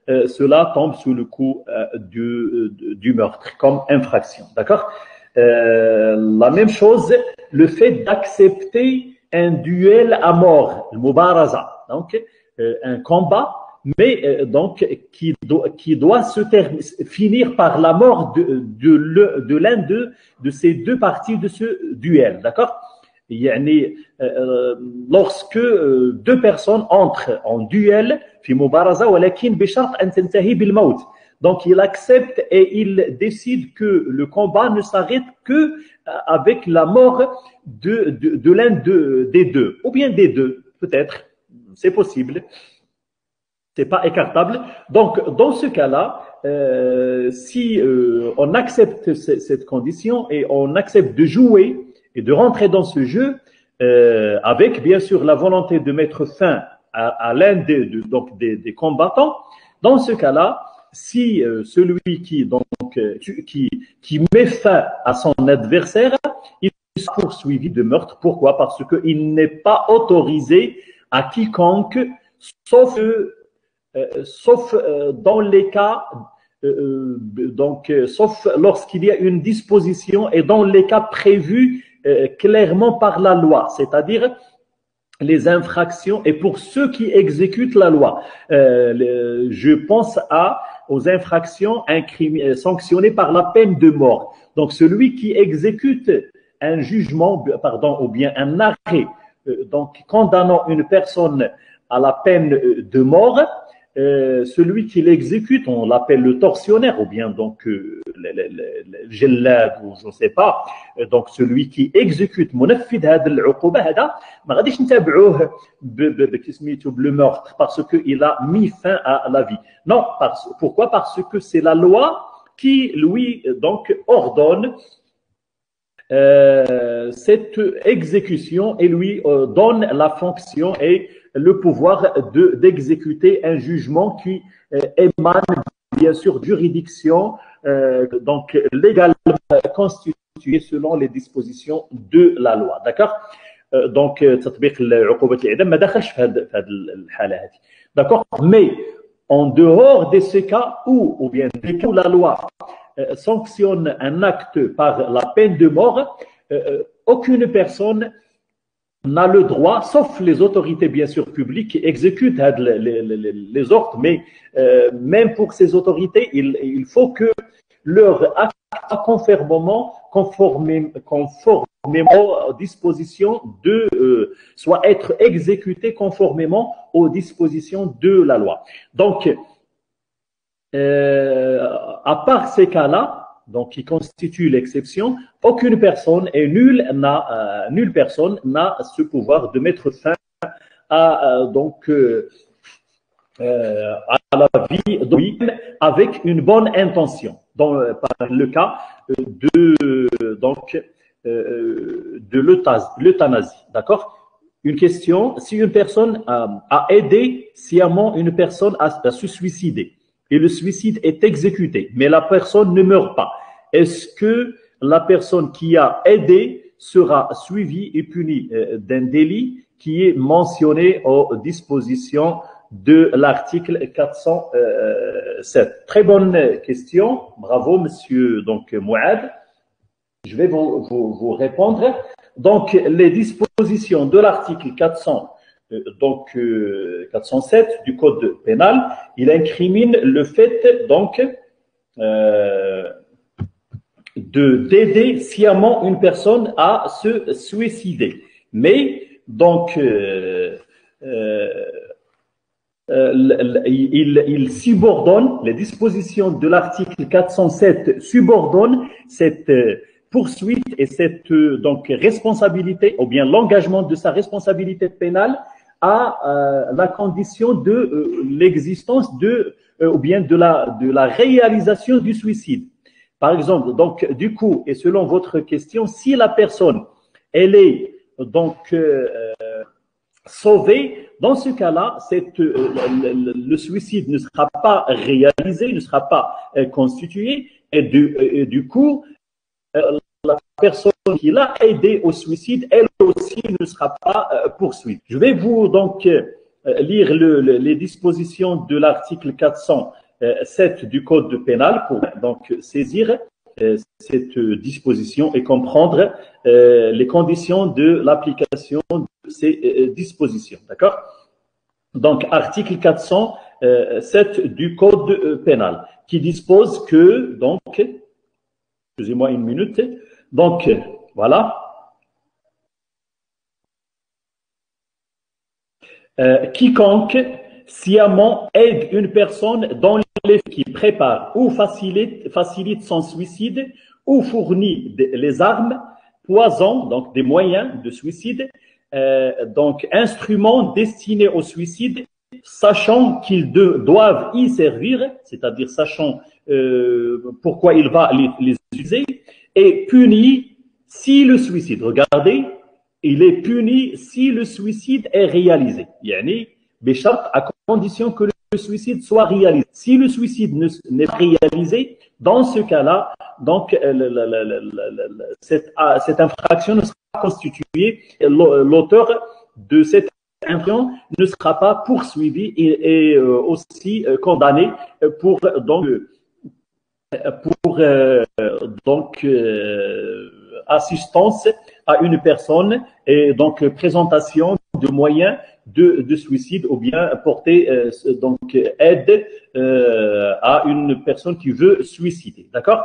cela tombe sous le coup du meurtre comme infraction. D'accord? La même chose, le fait d'accepter un duel à mort, le mubaraza, donc un combat, mais donc qui doit finir par la mort de l'un de ces deux parties de ce duel. D'accord? Lorsque deux personnes entrent en duel, donc il accepte et il décide que le combat ne s'arrête que avec la mort de l'un des deux, ou bien des deux, peut-être, c'est possible, c'est pas écartable. Donc dans ce cas-là, si on accepte cette condition et on accepte de jouer et de rentrer dans ce jeu avec bien sûr la volonté de mettre fin à l'un des combattants, dans ce cas-là, si celui qui met fin à son adversaire, il sera poursuivi de meurtre. Pourquoi? Parce qu'il n'est pas autorisé à quiconque, sauf dans les cas, sauf lorsqu'il y a une disposition et dans les cas prévus clairement par la loi, c'est-à-dire les infractions et pour ceux qui exécutent la loi. Je pense aux infractions sanctionnées par la peine de mort. Donc celui qui exécute un jugement, ou bien un arrêt, donc condamnant une personne à la peine de mort, celui qui l'exécute, on l'appelle le tortionnaire, ou bien donc le jellad, ou je ne sais pas, donc celui qui exécute منفذ هذه العقوبة هذا ما غاديش نتابعوه le meurtre parce qu'il a mis fin à la vie. Non, pourquoi? Parce que c'est la loi qui lui donc ordonne cette exécution et lui donne la fonction et le pouvoir d'exécuter un jugement qui émane bien sûr de juridiction donc légalement constituée selon les dispositions de la loi. D'accord? Donc تطبيق عقوبة الإعدام ما دخلش في هذه الحالة هذه. D'accord? Mais en dehors de ces cas ou bien des cas où la loi sanctionne un acte par la peine de mort, aucune personne n'a le droit, sauf les autorités bien sûr publiques qui exécutent les ordres, mais même pour ces autorités, il faut que leur acte conformément aux dispositions soit être exécuté conformément aux dispositions de la loi. Donc, à part ces cas-là, donc qui constituent l'exception, aucune personne et nulle personne n'a ce pouvoir de mettre fin à la vie avec une bonne intention. Dans par le cas de l'euthanasie, d'accord? Une question: si une personne a aidé sciemment une personne à se suicider, et le suicide est exécuté, mais la personne ne meurt pas, est-ce que la personne qui a aidé sera suivie et punie d'un délit qui est mentionné aux dispositions de l'article 407? Très bonne question, bravo monsieur donc Mouad. Je vais vous répondre. Donc les dispositions de l'article 407 du code pénal, il incrimine le fait donc d'aider sciemment une personne à se suicider. Mais donc il subordonne, les dispositions de l'article 407 subordonnent cette poursuite et cette donc responsabilité, ou bien l'engagement de sa responsabilité pénale à la condition de l'existence ou bien de la réalisation du suicide. Par exemple, donc du coup, et selon votre question, si la personne elle est donc sauvée, dans ce cas-là, le suicide ne sera pas réalisé, ne sera pas constitué, et du coup, la personne qui l'a aidé au suicide, elle aussi ne sera pas poursuivie. Je vais vous donc lire les dispositions de l'article 407 du Code pénal pour donc saisir cette disposition et comprendre les conditions de l'application de ces dispositions. D'accord? Donc, article 407 du Code pénal qui dispose que, donc, excusez-moi une minute, donc, voilà. Quiconque sciemment aide une personne dans les faits qui prépare ou facilite son suicide ou fournit les armes, poisons, donc des moyens de suicide, donc instruments destinés au suicide, sachant qu'ils doivent y servir, c'est-à-dire sachant pourquoi il va les utiliser, et puni si le suicide, regardez, il est puni si le suicide est réalisé. Yani, béchart, à condition que le suicide soit réalisé. Si le suicide n'est pas réalisé, dans ce cas-là, donc cette infraction ne sera pas constituée. L'auteur de cette infraction ne sera pas poursuivi et aussi condamné pour assistance à une personne et donc présentation de moyens de suicide ou bien porter donc aide à une personne qui veut suicider. D'accord?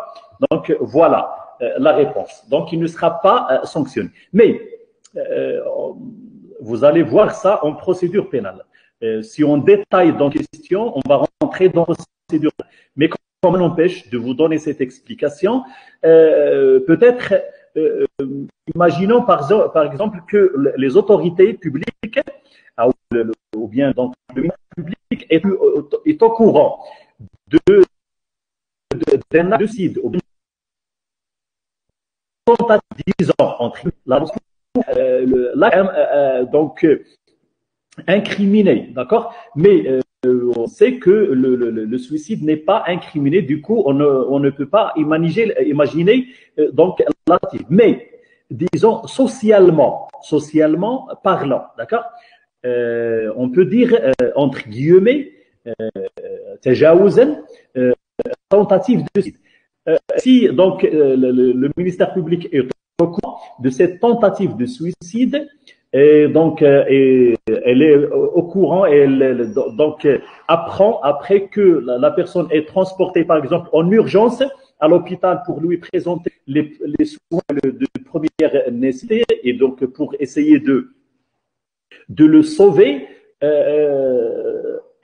Donc voilà la réponse. Donc il ne sera pas sanctionné. Mais vous allez voir ça en procédure pénale. Si on détaille dans la question, on va rentrer dans la procédure. Mais comme n'empêche de vous donner cette explication, peut-être, imaginons par exemple que les autorités publiques, ou bien donc le ministère public est au courant d'un acte ou d'une tentative, disons, entre donc incriminé, d'accord? Mais on sait que le suicide n'est pas incriminé, du coup, on ne peut pas imaginer donc l'alternative. Mais, disons, socialement parlant, d'accord? On peut dire, entre guillemets, تجاوزا, tentative de suicide. Si donc le ministère public est au courant de cette tentative de suicide, et donc elle est au courant et elle donc apprend après que la personne est transportée par exemple en urgence à l'hôpital pour lui présenter les soins de première nécessité et donc pour essayer de le sauver.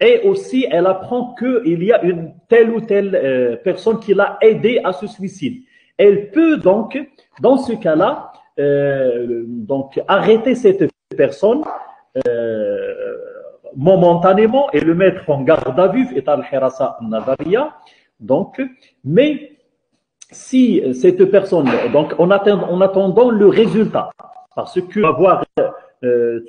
Et aussi, elle apprend qu'il y a une telle ou telle personne qui l'a aidé à ce suicide. Elle peut donc, dans ce cas-là, donc arrêter cette personne momentanément et le mettre en garde à vue, état al-hirasa nadaria. Donc, mais si cette personne, donc en attendant le résultat, parce que on va voir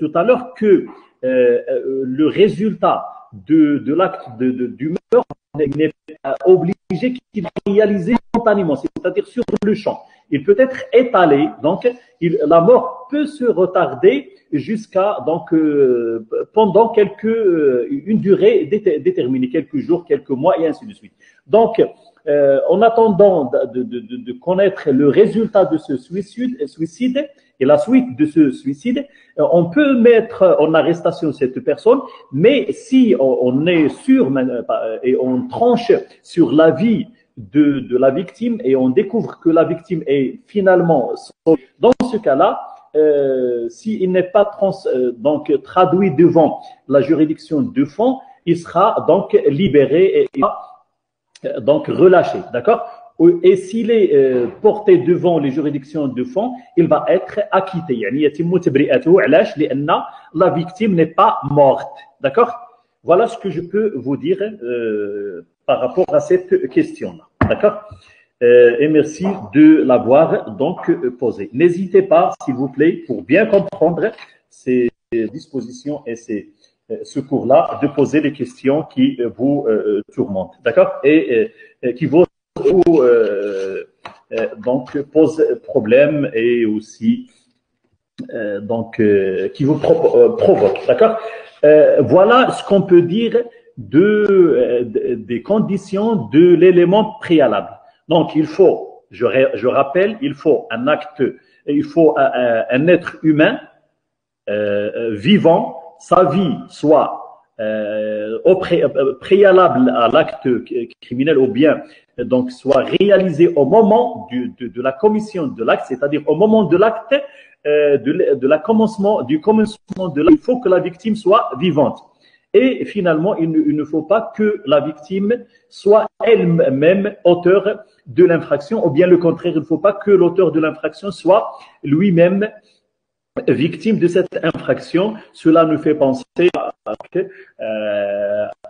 tout à l'heure que le résultat de l'acte du meurtre n'est pas obligé qu'il soit réalisé spontanément, c'est-à-dire sur le champ. Il peut être étalé, donc la mort peut se retarder jusqu'à donc pendant une durée déterminée, quelques jours, quelques mois et ainsi de suite. Donc, en attendant de connaître le résultat de ce suicide et la suite de ce suicide, on peut mettre en arrestation cette personne, mais si on est sûr et on tranche sur la vie de la victime et on découvre que la victime est finalement sauvée, dans ce cas-là, s'il n'est pas donc traduit devant la juridiction de fond, il sera donc libéré et donc relâché, d'accord? Et s'il est porté devant les juridictions de fond, il va être acquitté. La victime n'est pas morte, d'accord? Voilà ce que je peux vous dire par rapport à cette question-là, d'accord? Et merci de l'avoir donc posée. N'hésitez pas, s'il vous plaît, pour bien comprendre ces dispositions et ce cours-là, de poser les questions qui vous tourmentent, d'accord? Et qui vous donc pose problème et aussi donc qui vous provoque, d'accord? Voilà ce qu'on peut dire des conditions de l'élément préalable. Donc il faut, je rappelle, il faut un acte, il faut un être humain vivant, sa vie soit préalable à l'acte criminel ou bien donc soit réalisé au moment de la commission de l'acte, c'est-à-dire au moment de l'acte du commencement de l'acte, il faut que la victime soit vivante. Et finalement, il ne faut pas que la victime soit elle-même auteur de l'infraction, ou bien le contraire, il ne faut pas que l'auteur de l'infraction soit lui-même victime de cette infraction. Cela nous fait penser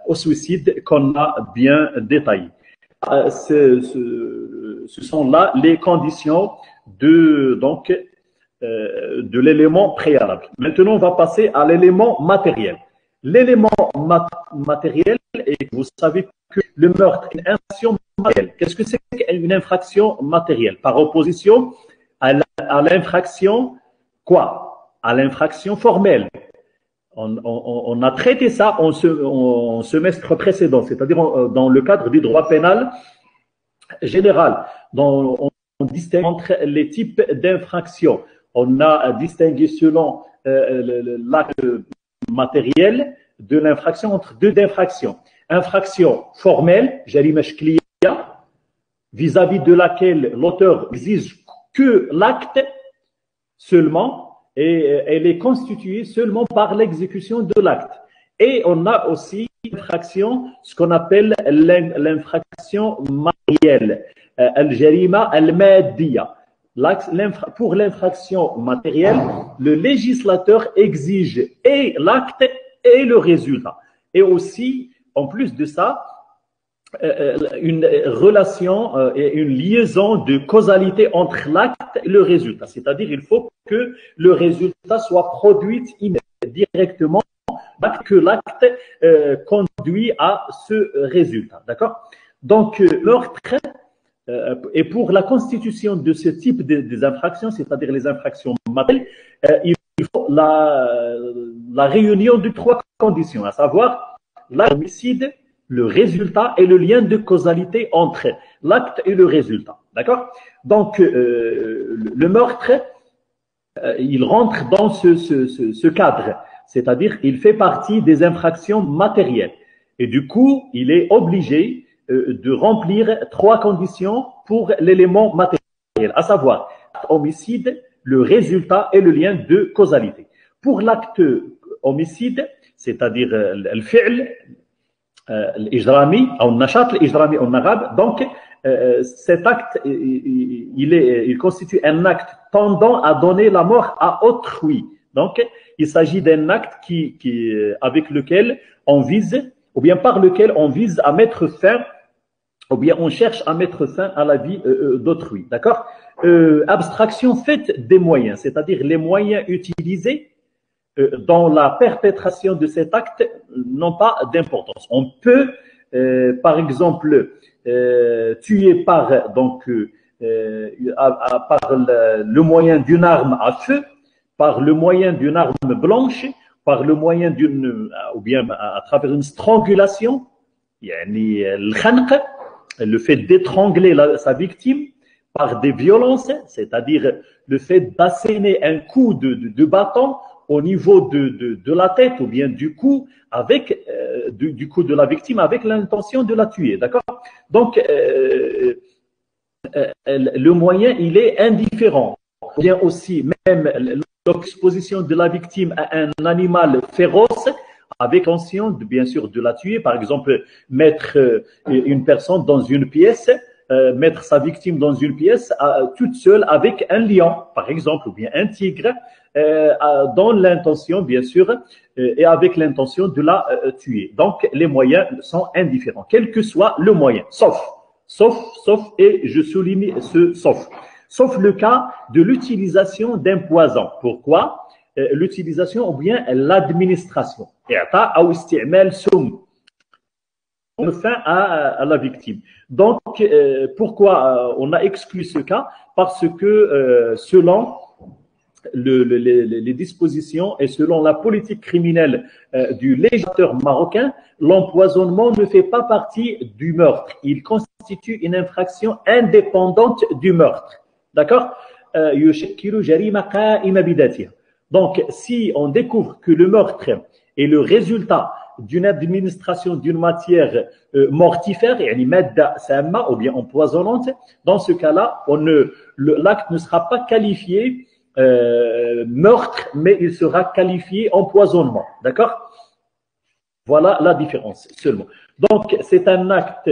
au suicide qu'on a bien détaillé. Ce sont là les conditions de l'élément préalable. Maintenant, on va passer à l'élément matériel. L'élément matériel, et vous savez que le meurtre est une infraction matérielle. Qu'est-ce que c'est qu'une infraction matérielle? Par opposition à l'infraction quoi? À l'infraction formelle. On a traité ça en semestre précédent, c'est-à-dire dans le cadre du droit pénal général. On distingue entre les types d'infractions. On a distingué selon l'acte matériel de l'infraction entre deux infractions. Infraction formelle, jarima shkliya, vis-à-vis de laquelle l'auteur exige que l'acte seulement, et elle est constituée seulement par l'exécution de l'acte. Et on a aussi l'infraction, ce qu'on appelle l'infraction matérielle, al-jarima al-maddiya. Pour l'infraction matérielle, le législateur exige et l'acte et le résultat. Et aussi, en plus de ça, une relation et une liaison de causalité entre l'acte et le résultat. C'est-à-dire il faut que le résultat soit produit directement, que l'acte conduit à ce résultat. D'accord? Donc, meurtre, et pour la constitution de ce type des infractions, c'est-à-dire les infractions matérielles, il faut la réunion de trois conditions, à savoir l'homicide, le résultat et le lien de causalité entre l'acte et le résultat. D'accord? Donc, le meurtre, il rentre dans ce cadre, c'est-à-dire il fait partie des infractions matérielles. Et du coup, il est obligé de remplir trois conditions pour l'élément matériel, à savoir homicide, le résultat et le lien de causalité. Pour l'acte homicide, c'est-à-dire le fi'l, l'ijrami, ou nashat l'ijrami ou nagab, donc cet acte, il constitue un acte tendant à donner la mort à autrui. Donc, il s'agit d'un acte avec lequel on vise, ou bien par lequel on vise à mettre fin, ou bien on cherche à mettre fin à la vie d'autrui. D'accord? Abstraction faite des moyens, c'est-à-dire les moyens utilisés dans la perpétration de cet acte n'ont pas d'importance. On peut, par exemple, tuer par le moyen d'une arme à feu, par le moyen d'une arme blanche, par le moyen ou bien à travers une strangulation, le fait d'étrangler sa victime par des violences, c'est-à-dire le fait d'asséner un coup de bâton au niveau de la tête ou bien du cou, avec du cou de la victime, avec l'intention de la tuer. D'accord? Donc, le moyen, il est indifférent. Ou bien aussi, même l'exposition de la victime à un animal féroce, avec l'intention, bien sûr, de la tuer. Par exemple, mettre une personne dans une pièce, mettre sa victime dans une pièce toute seule avec un lion, par exemple, ou bien un tigre, dans l'intention, bien sûr, et avec l'intention de la tuer. Donc, les moyens sont indifférents, quel que soit le moyen, sauf, et je souligne ce sauf le cas de l'utilisation d'un poison. Pourquoi? L'utilisation ou bien l'administration. On fin à la victime. Donc, pourquoi on a exclu ce cas? Parce que selon les dispositions et selon la politique criminelle du législateur marocain, l'empoisonnement ne fait pas partie du meurtre. Il constitue une infraction indépendante du meurtre. D'accord? Donc, si on découvre que le meurtre est le résultat d'une administration d'une matière mortifère, ou bien empoisonnante, dans ce cas-là, l'acte ne sera pas qualifié meurtre, mais il sera qualifié empoisonnement. D'accord? Voilà la différence seulement. Donc, c'est un acte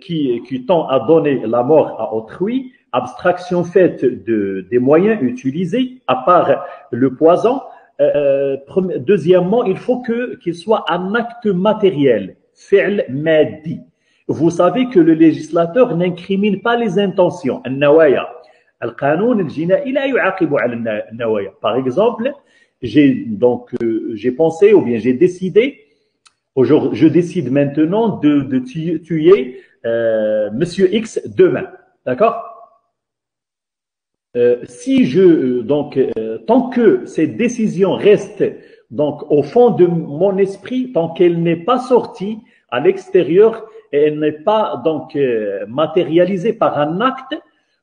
qui tend à donner la mort à autrui, abstraction faite des moyens utilisés, à part le poison. Deuxièmement, il faut qu'il soit un acte matériel, fi'l maddi. Vous savez que le législateur n'incrimine pas les intentions, an-nawaya. Al-qanoun al-jina'i la yu'aqibu 'ala an-nawaya. Par exemple, j'ai pensé ou bien j'ai décidé, je décide maintenant de tuer Monsieur X demain, d'accord? Tant que cette décision reste donc au fond de mon esprit, tant qu'elle n'est pas sortie à l'extérieur et elle n'est pas donc matérialisée par un acte,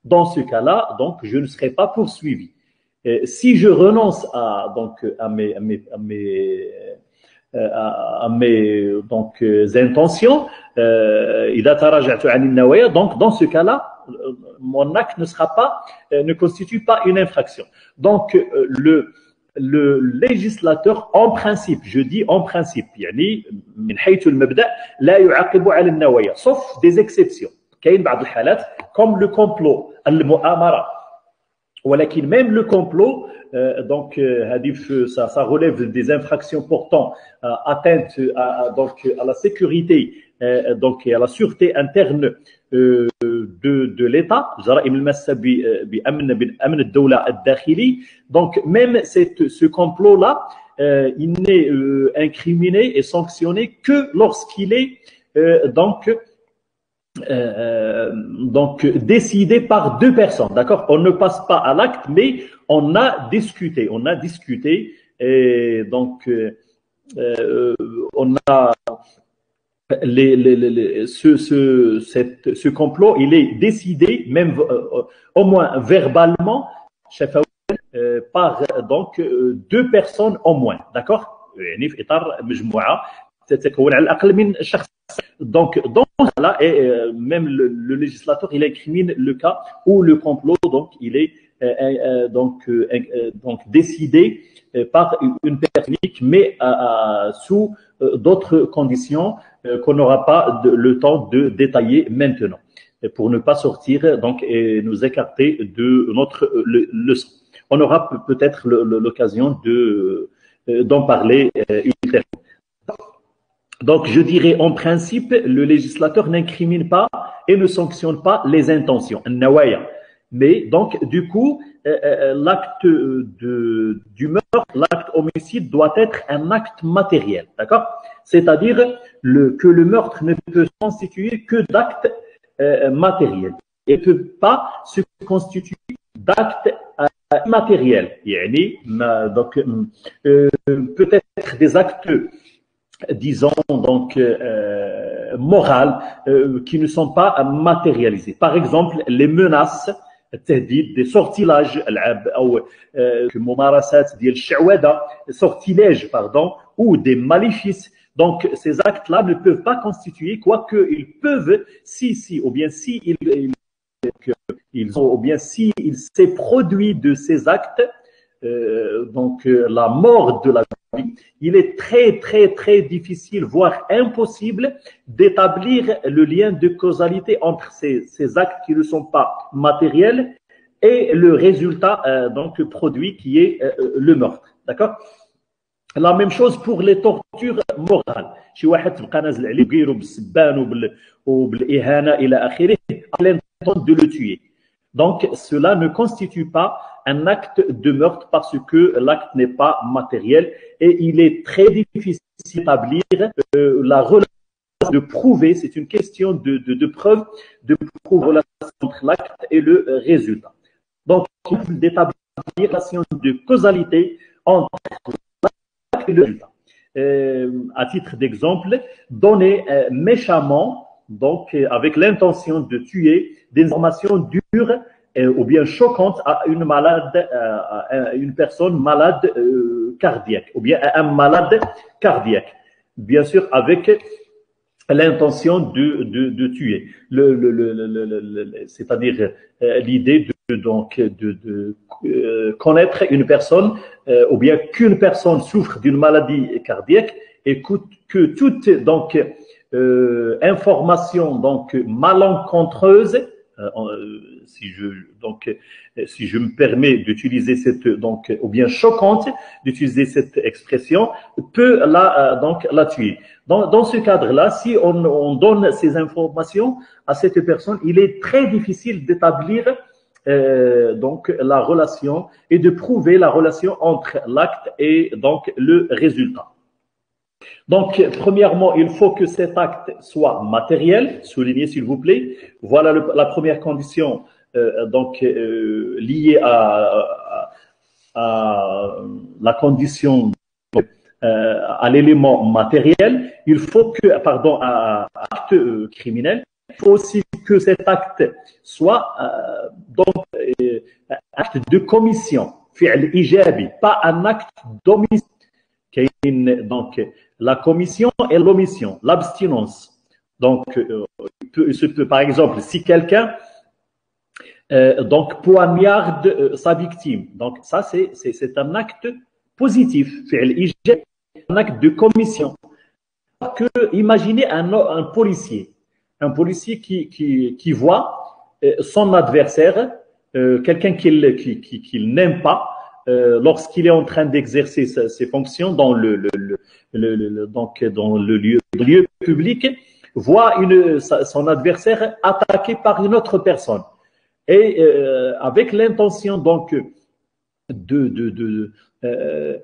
dans ce cas-là, donc je ne serai pas poursuivi. Si je renonce à mes intentions, donc dans ce cas-là, mon acte ne constitue pas une infraction. Donc, le législateur en principe, je dis en principe, يعني من حيث المبدأ لا يعاقب على النوايا sauf des exceptions. كاين بعض الحالات comme le complot المؤامرة. ولكن même le complot donc ça relève des infractions portant atteinte donc à la sécurité donc et à la sûreté interne de l'État. جرائم الماسة بأمن الدولة الداخلي. Donc même ce complot là il n'est incriminé et sanctionné que lorsqu'il est donc décidé par deux personnes, d'accord? On ne passe pas à l'acte, mais on a discuté, et donc on a ce complot, il est décidé même au moins verbalement par donc deux personnes au moins, d'accord? يعني في إطار مجموعة تتكون على الأقل من شخص. Donc, dans là, et même le législateur, il incrimine le cas où le complot, donc, il est donc décidé par une personne, mais sous d'autres conditions qu'on n'aura pas le temps de détailler maintenant, pour ne pas sortir donc et nous écarter de notre leçon. On aura peut-être l'occasion d'en parler ultérieurement. Donc, je dirais en principe, le législateur n'incrimine pas et ne sanctionne pas les intentions, mais donc du coup, l'acte du meurtre, l'acte homicide doit être un acte matériel, d'accord? C'est-à-dire que le meurtre ne peut se constituer que d'actes matériels et ne peut pas se constituer d'actes immatériels. Donc, peut-être des actes disons donc morales qui ne sont pas matérialisées. Par exemple, les menaces, des sortilèges, ou des maléfices. Donc, ces actes-là ne peuvent pas constituer, quoique ils peuvent, ou bien s'il s'est produit de ces actes, donc la mort de la vie, il est très difficile, voire impossible, d'établir le lien de causalité entre ces actes qui ne sont pas matériels et le résultat donc produit qui est le meurtre. D'accord? La même chose pour les tortures morales. شي واحد تبقى نازل عليه بغيرو بالسبان وبالإهانة إلى آخره à l'intention de le tuer. Donc, cela ne constitue pas un acte de meurtre parce que l'acte n'est pas matériel et il est très difficile d'établir la relation, de prouver, c'est une question de preuve, de prouver la relation entre l'acte et le résultat. Donc, il faut d'établir la relation de causalité entre l'acte et le résultat. À titre d'exemple, donner méchamment, donc avec l'intention de tuer, des informations dures ou bien choquantes à une personne malade cardiaque, ou bien à un malade cardiaque, bien sûr avec l'intention de tuer, c'est-à-dire l'idée de connaître une personne ou bien qu'une personne souffre d'une maladie cardiaque et que toute donc information donc malencontreuse, si je me permets d'utiliser cette donc ou bien choquante d'utiliser cette expression, peut la tuer. Dans ce cadre-là, si on donne ces informations à cette personne, il est très difficile d'établir donc la relation et de prouver la relation entre l'acte et donc le résultat. Donc, premièrement, il faut que cet acte soit matériel, soulignez s'il vous plaît. Voilà la première condition donc liée à la condition à l'élément matériel. Il faut que, à acte criminel, il faut aussi que cet acte soit donc acte de commission, fi'l ijabi, pas un acte d'omission. Donc, la commission et l'omission, l'abstinence. Donc, par exemple, si quelqu'un donc poignarde sa victime, donc ça c'est un acte positif, fi'l ijabi, un acte de commission. Que, imaginez un policier qui voit son adversaire, quelqu'un qu'il n'aime pas, lorsqu'il est en train d'exercer ses fonctions dans donc dans le lieu public, voit son adversaire attaqué par une autre personne. Et avec l'intention donc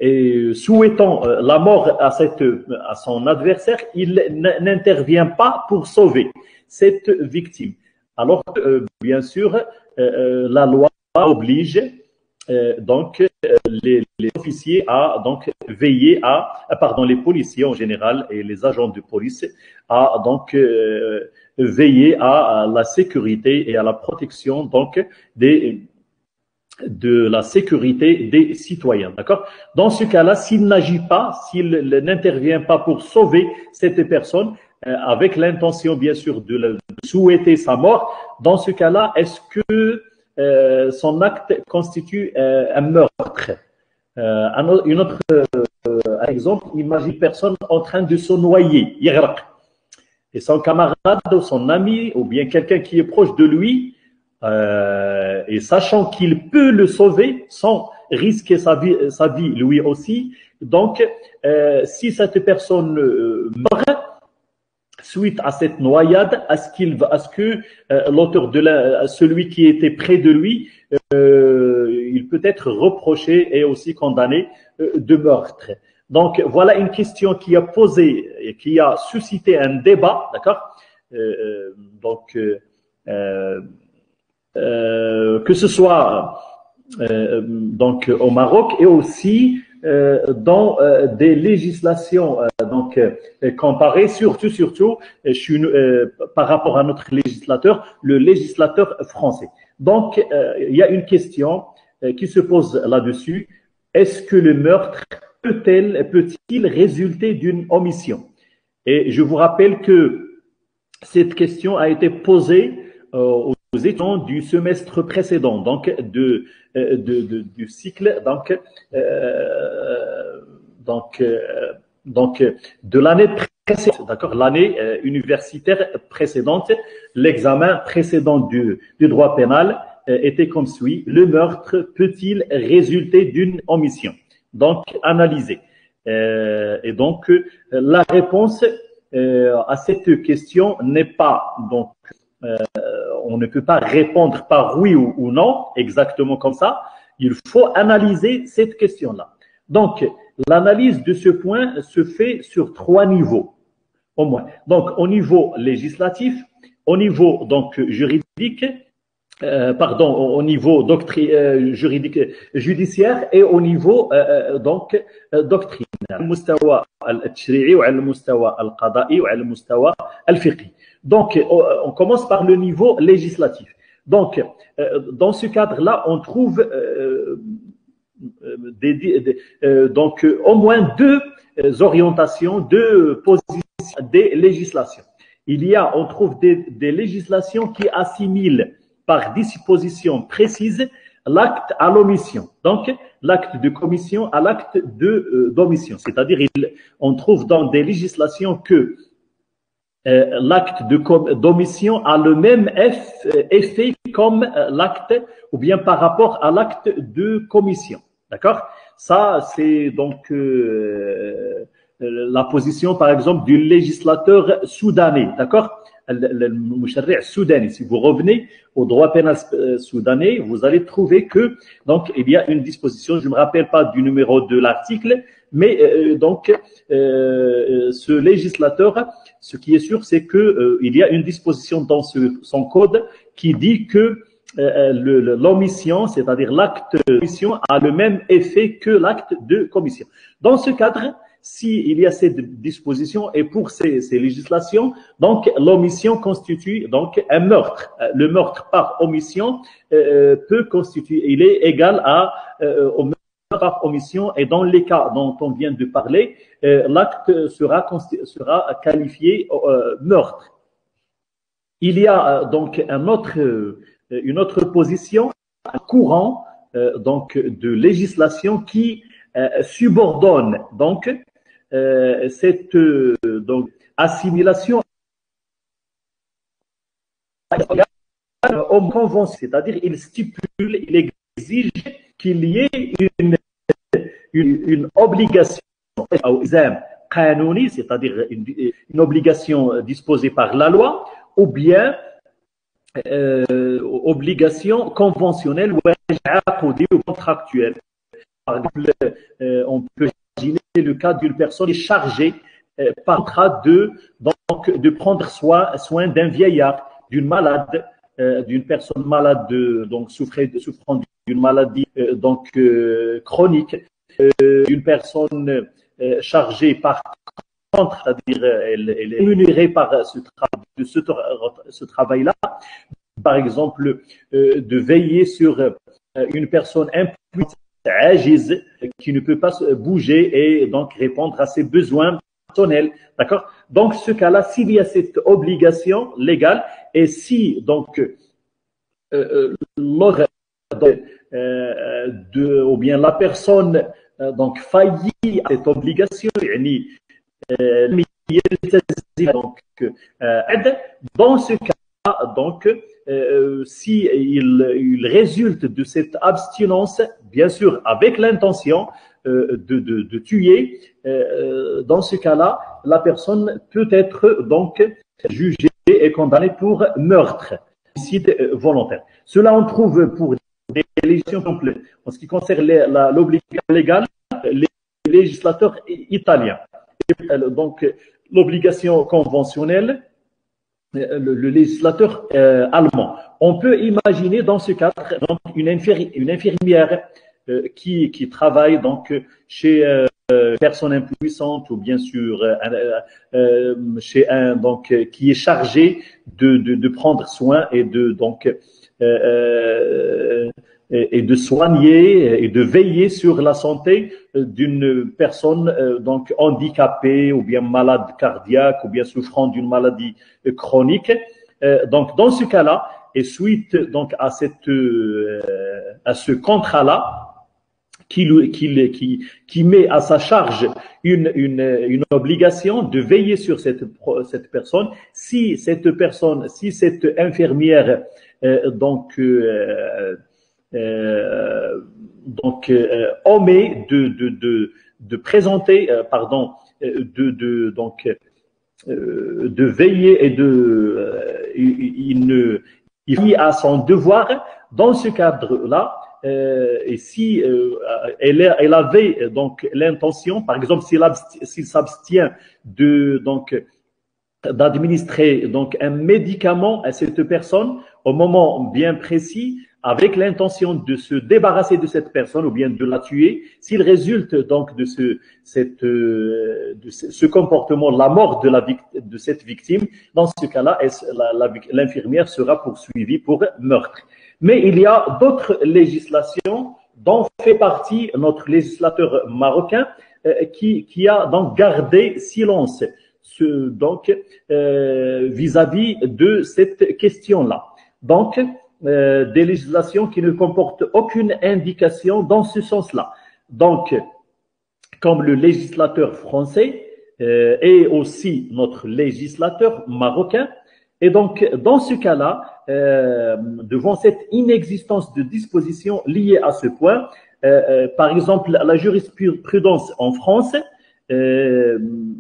et souhaitant la mort à son adversaire, il n'intervient pas pour sauver cette victime. Alors que, bien sûr, la loi oblige donc les officiers à donc veiller les policiers en général et les agents de police à donc veiller à la sécurité et à la protection donc de la sécurité des citoyens, d'accord? Dans ce cas-là, s'il n'agit pas, s'il n'intervient pas pour sauver cette personne, avec l'intention bien sûr de souhaiter sa mort, dans ce cas-là, est-ce que son acte constitue un meurtre? Un autre exemple, imagine une personne en train de se noyer, et son camarade ou son ami ou bien quelqu'un qui est proche de lui, et sachant qu'il peut le sauver sans risquer sa vie lui aussi, donc si cette personne meurt suite à cette noyade, est-ce que l'auteur celui qui était près de lui, il peut être reproché et aussi condamné de meurtre. Donc voilà une question qui a posé et qui a suscité un débat, d'accord? Que ce soit donc au Maroc et aussi dans des législations comparées, surtout par rapport à notre législateur, le législateur français. Donc il y a une question qui se pose là-dessus. Est-ce que le meurtre peut-il résulter d'une omission? Et je vous rappelle que cette question a été posée aux étudiants du semestre précédent, donc du cycle, donc de l'année précédente, d'accord, l'année universitaire précédente. L'examen précédent du droit pénal était comme suit: le meurtre peut-il résulter d'une omission? Donc analysé. Et donc la réponse à cette question n'est pas donc on ne peut pas répondre par oui ou non, exactement comme ça. Il faut analyser cette question-là. Donc, l'analyse de ce point se fait sur 3 niveaux, au moins. Donc, au niveau législatif, au niveau donc juridique, au niveau juridique, judiciaire et au niveau donc doctrine. المستوى التشريعي وعلى المستوى القضائي وعلى المستوى الفقهي. Donc, on commence par le niveau législatif. Donc, dans ce cadre-là, on trouve donc au moins 2 orientations, 2 positions des législations. On trouve des législations qui assimilent par disposition précise l'acte à l'omission. Donc, l'acte de commission à l'acte d'omission. C'est-à-dire, on trouve dans des législations que l'acte d'omission a le même effet comme l'acte ou bien par rapport à l'acte de commission. D'accord? Ça, c'est donc la position, par exemple, du législateur soudanais. D'accord? Le soudani. Si vous revenez au droit pénal soudanais, vous allez trouver que donc il y a une disposition, je ne me rappelle pas du numéro de l'article, mais ce législateur, ce qui est sûr, c'est que il y a une disposition dans son code qui dit que l'omission, c'est-à-dire l'acte de commission, a le même effet que l'acte de commission. Dans ce cadre, s'il y a cette disposition et pour ces législations, donc l'omission constitue donc un meurtre. Le meurtre par omission peut constituer, il est égal au meurtre par omission, et dans les cas dont on vient de parler, l'acte sera qualifié meurtre. Il y a donc une autre position, un courant donc de législation qui subordonne donc cette donc assimilation aux conventions, c'est-à-dire il stipule, il exige qu'il y ait une obligation, c'est-à-dire une obligation disposée par la loi, ou bien obligation conventionnelle ou contractuelle. Par exemple, on peut imaginer le cas d'une personne qui est chargée par contrat de prendre soin d'un vieillard, d'une malade, d'une personne malade, donc souffrant d'une maladie chronique, d'une personne chargée par contre, c'est-à-dire elle est rémunérée par ce travail-là, par exemple, de veiller sur une personne impuissante, agise, qui ne peut pas bouger et donc répondre à ses besoins personnels. D'accord? Donc, ce cas-là, s'il y a cette obligation légale et si donc l'autre ou bien la personne donc faillit à cette obligation, donc dans ce cas donc si il résulte de cette abstinence, bien sûr avec l'intention de tuer, dans ce cas-là la personne peut être donc jugée et condamnée pour meurtre, homicide volontaire. Cela on trouve pour des législations en ce qui concerne l'obligation légale, les législateurs italiens. Donc l'obligation conventionnelle, le législateur allemand. On peut imaginer dans ce cadre donc, une infirmière qui travaille donc chez personne impuissante ou bien sûr chez donc qui est chargé de prendre soin et de donc et de soigner et de veiller sur la santé d'une personne donc handicapée ou bien malade cardiaque ou bien souffrant d'une maladie chronique. Donc dans ce cas-là, et suite donc à ce contrat-là, qui met à sa charge une obligation de veiller sur cette personne. Si cette infirmière omet de présenter, de veiller et il fait à son devoir dans ce cadre-là. Et si elle avait donc l'intention, par exemple, s'il s'abstient d'administrer donc un médicament à cette personne au moment bien précis, avec l'intention de se débarrasser de cette personne ou bien de la tuer, s'il résulte donc de ce comportement, la mort de cette victime, dans ce cas-là, l'infirmière sera poursuivie pour meurtre. Mais il y a d'autres législations dont fait partie notre législateur marocain qui a donc gardé silence vis-à-vis de cette question-là. Donc, des législations qui ne comportent aucune indication dans ce sens-là. Donc, comme le législateur français et aussi notre législateur marocain. Et donc, dans ce cas-là, devant cette inexistence de dispositions liées à ce point, par exemple, la jurisprudence en France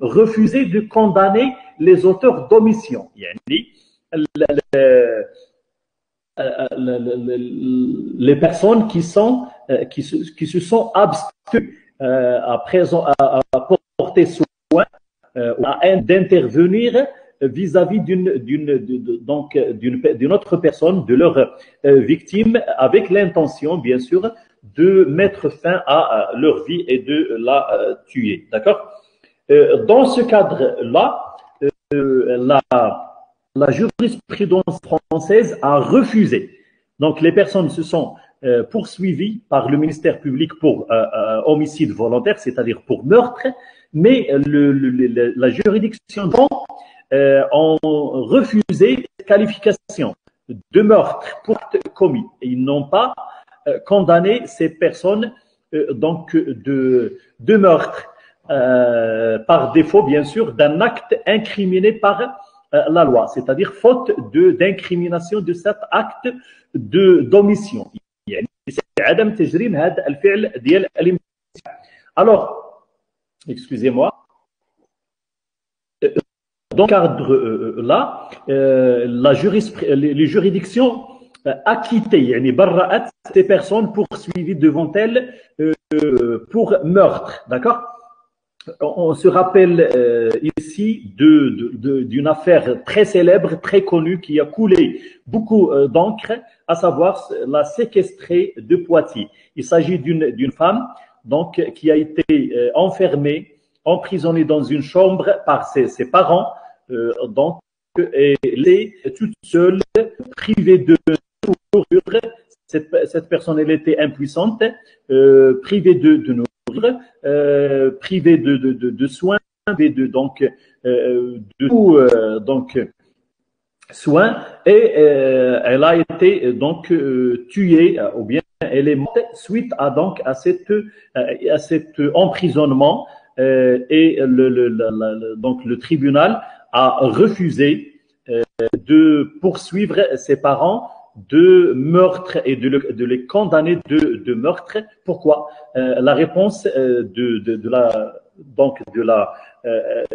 refusait de condamner les auteurs d'omission. Les personnes qui se sont abstenues à porter soin d'intervenir vis-à-vis d'une autre personne, de leur victime, avec l'intention, bien sûr, de mettre fin à leur vie et de la tuer. D'accord? Dans ce cadre-là, la jurisprudence française a refusé. Donc, les personnes se sont poursuivies par le ministère public pour homicide volontaire, c'est-à-dire pour meurtre, mais la juridiction ont refusé cette qualification de meurtre pour acte commis. Ils n'ont pas condamné ces personnes donc de meurtre par défaut, bien sûr, d'un acte incriminé par la loi, c'est-à-dire faute d'incrimination de cet acte d'omission. Alors, excusez-moi, dans ce cadre-là, les juridictions acquittaient ces personnes poursuivies devant elles pour meurtre, d'accord? On se rappelle ici d'une affaire très célèbre, très connue, qui a coulé beaucoup d'encre, à savoir la séquestrée de Poitiers. Il s'agit d'une femme donc, qui a été enfermée, emprisonnée dans une chambre par ses parents, donc, et laissée toute seule, privée de nourriture. Cette personne, elle était impuissante, privée de nourriture. Privée de soins, donc soins, et elle a été donc tuée, ou bien elle est morte suite à cet emprisonnement, et donc le tribunal a refusé de poursuivre ses parents de meurtre et de les condamner de meurtre. Pourquoi? La réponse de la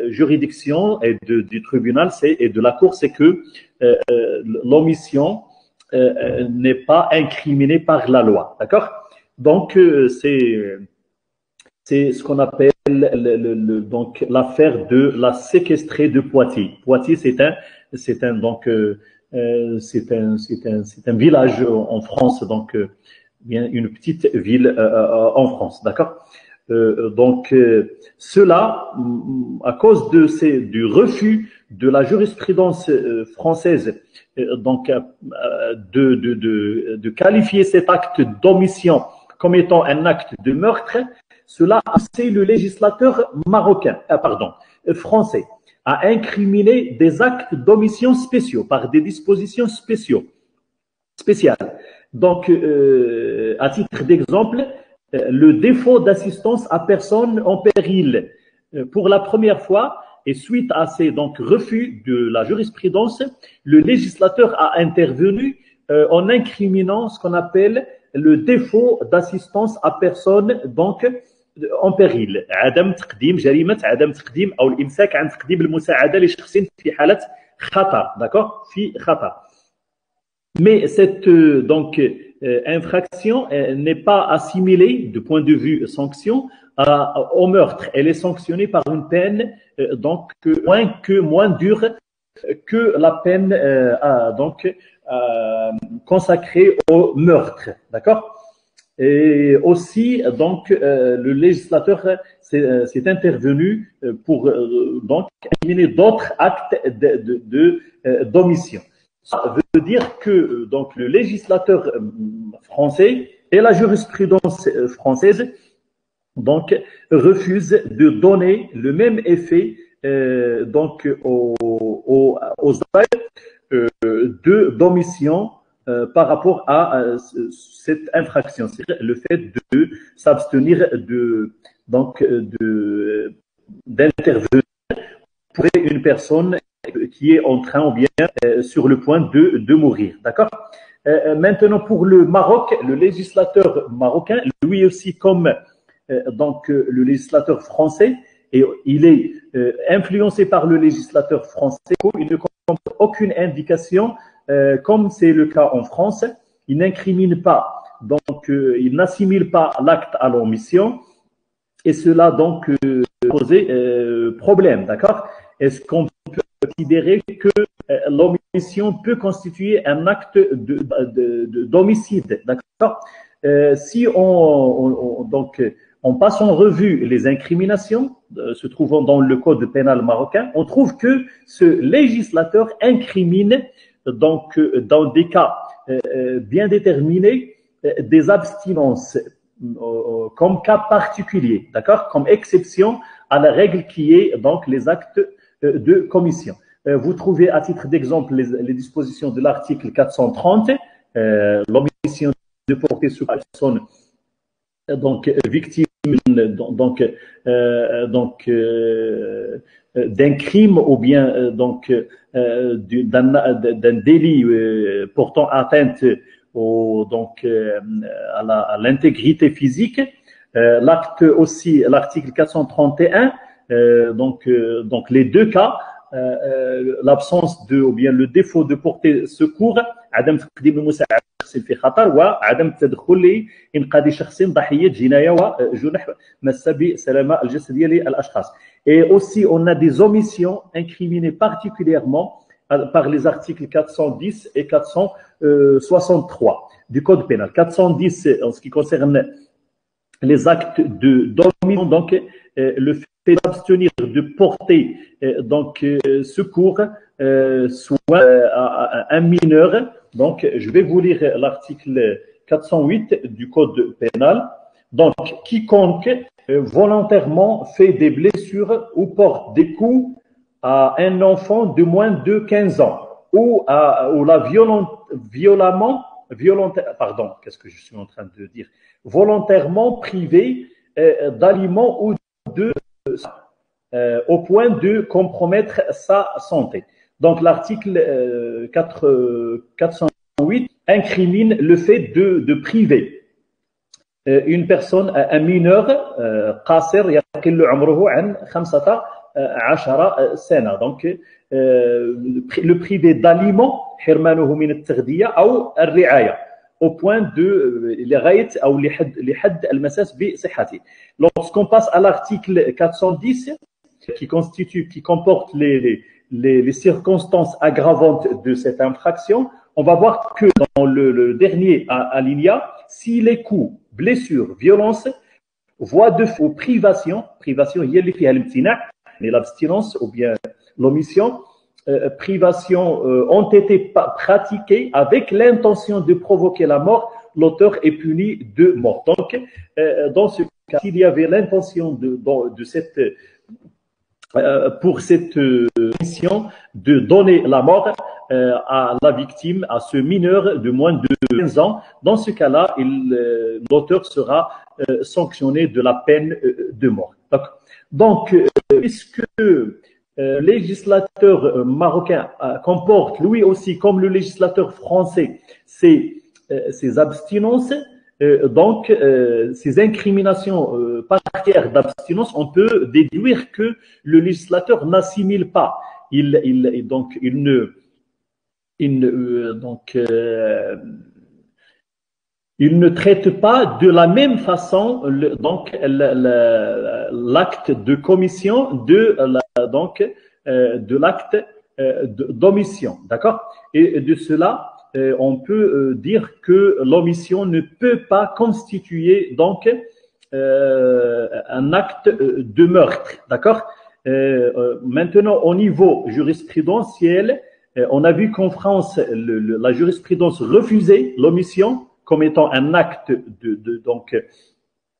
juridiction et du tribunal et de la cour, c'est que l'omission n'est pas incriminée par la loi. D'accord? Donc, c'est ce qu'on appelle donc l'affaire de la séquestrée de Poitiers. Poitiers, c'est un village en France, donc bien une petite ville en France, d'accord. Cela, à cause du refus de la jurisprudence française, donc de qualifier cet acte d'omission comme étant un acte de meurtre, cela a poussé le législateur français à incriminer des actes d'omission spéciaux par des dispositions spéciales. Donc, à titre d'exemple, le défaut d'assistance à personne en péril. Pour la première fois, et suite à ces refus de la jurisprudence, le législateur a intervenu en incriminant ce qu'on appelle le défaut d'assistance à personne en péril. عدم تقديم جريمة عدم تقديم أو الإمساك عن تقديم المساعدة لشخص في حالة خطر, d'accord, في خطر. Mais cette infraction n'est pas assimilée du point de vue sanction au meurtre. Elle est sanctionnée par une peine moins dure que la peine consacrée au meurtre, d'accord. Et aussi, le législateur s'est intervenu pour éliminer d'autres actes d'omission. Ça veut dire que le législateur français et la jurisprudence française refusent de donner le même effet aux actes d'omission par rapport à cette infraction, c'est le fait de s'abstenir d'intervenir pour une personne qui est en train ou bien sur le point de mourir. D'accord? Maintenant, pour le Maroc, le législateur marocain, lui aussi comme le législateur français, et il est influencé par le législateur français, il ne comporte aucune indication, comme c'est le cas en France, il n'incrimine pas, il n'assimile pas l'acte à l'omission, et cela posait problème, d'accord? Est-ce qu'on peut considérer que l'omission peut constituer un acte d'homicide, d'accord? Si on passe en revue les incriminations se trouvant dans le code pénal marocain, on trouve que ce législateur incrimine dans des cas bien déterminés des abstinences comme cas particulier, d'accord, comme exception à la règle qui est les actes de commission. Vous trouvez à titre d'exemple les dispositions de l'article 430, l'omission de porter sur personne donc victime donc d'un crime ou bien d'un délit portant atteinte à l'intégrité physique. L'acte aussi, l'article 431, donc les deux cas, l'absence de ou bien le défaut de porter secours, عدم تقديم المساعدة في خطر وعدم التدخل لإنقاذ شخص ضحية جناية وجنح مس بسلامة الجسدية للأشخاص. Et aussi, on a des omissions incriminées particulièrement par les articles 410 et 463 du Code pénal. 410 en ce qui concerne les actes d'omission, donc le fait d'abstenir de porter secours soit à un mineur. Donc, je vais vous lire l'article 408 du Code pénal. Donc, quiconque volontairement fait des blessures ou porte des coups à un enfant de moins de 15 ans ou la volontairement privé d'aliments ou au point de compromettre sa santé. Donc, l'article 408 incrimine le fait de priver une personne, un mineur, قاصر يقل عمره عن 15 سنة. Donc, le privé d'aliments, حرمانه من التغذية أو الرعاية, au point de لغاية أو لحد المساس بصحته. Lorsqu'on passe à l'article 410, qui comporte les circonstances aggravantes de cette infraction, on va voir que dans le dernier alinéa, si les coups, blessures, violences, voies de fait ou privation, هي اللي فيها الامتناع, mais l'abstinence ou bien l'omission, privation ont été pratiquées avec l'intention de provoquer la mort, l'auteur est puni de mort. Donc, dans ce cas, s'il y avait l'intention de cette pour cette mission de donner la mort à la victime, à ce mineur de moins de 15 ans. Dans ce cas-là, l'auteur sera sanctionné de la peine de mort. Donc, puisque le législateur marocain comporte lui aussi, comme le législateur français, ces abstinences, ces incriminations particulières d'abstinence, on peut déduire que le législateur n'assimile pas. Il ne traite pas de la même façon l'acte de commission de l'acte d'omission. D'accord? Et de cela, on peut dire que l'omission ne peut pas constituer un acte de meurtre. D'accord? Maintenant, au niveau jurisprudentiel, on a vu qu'en France, la jurisprudence refusait l'omission comme étant un acte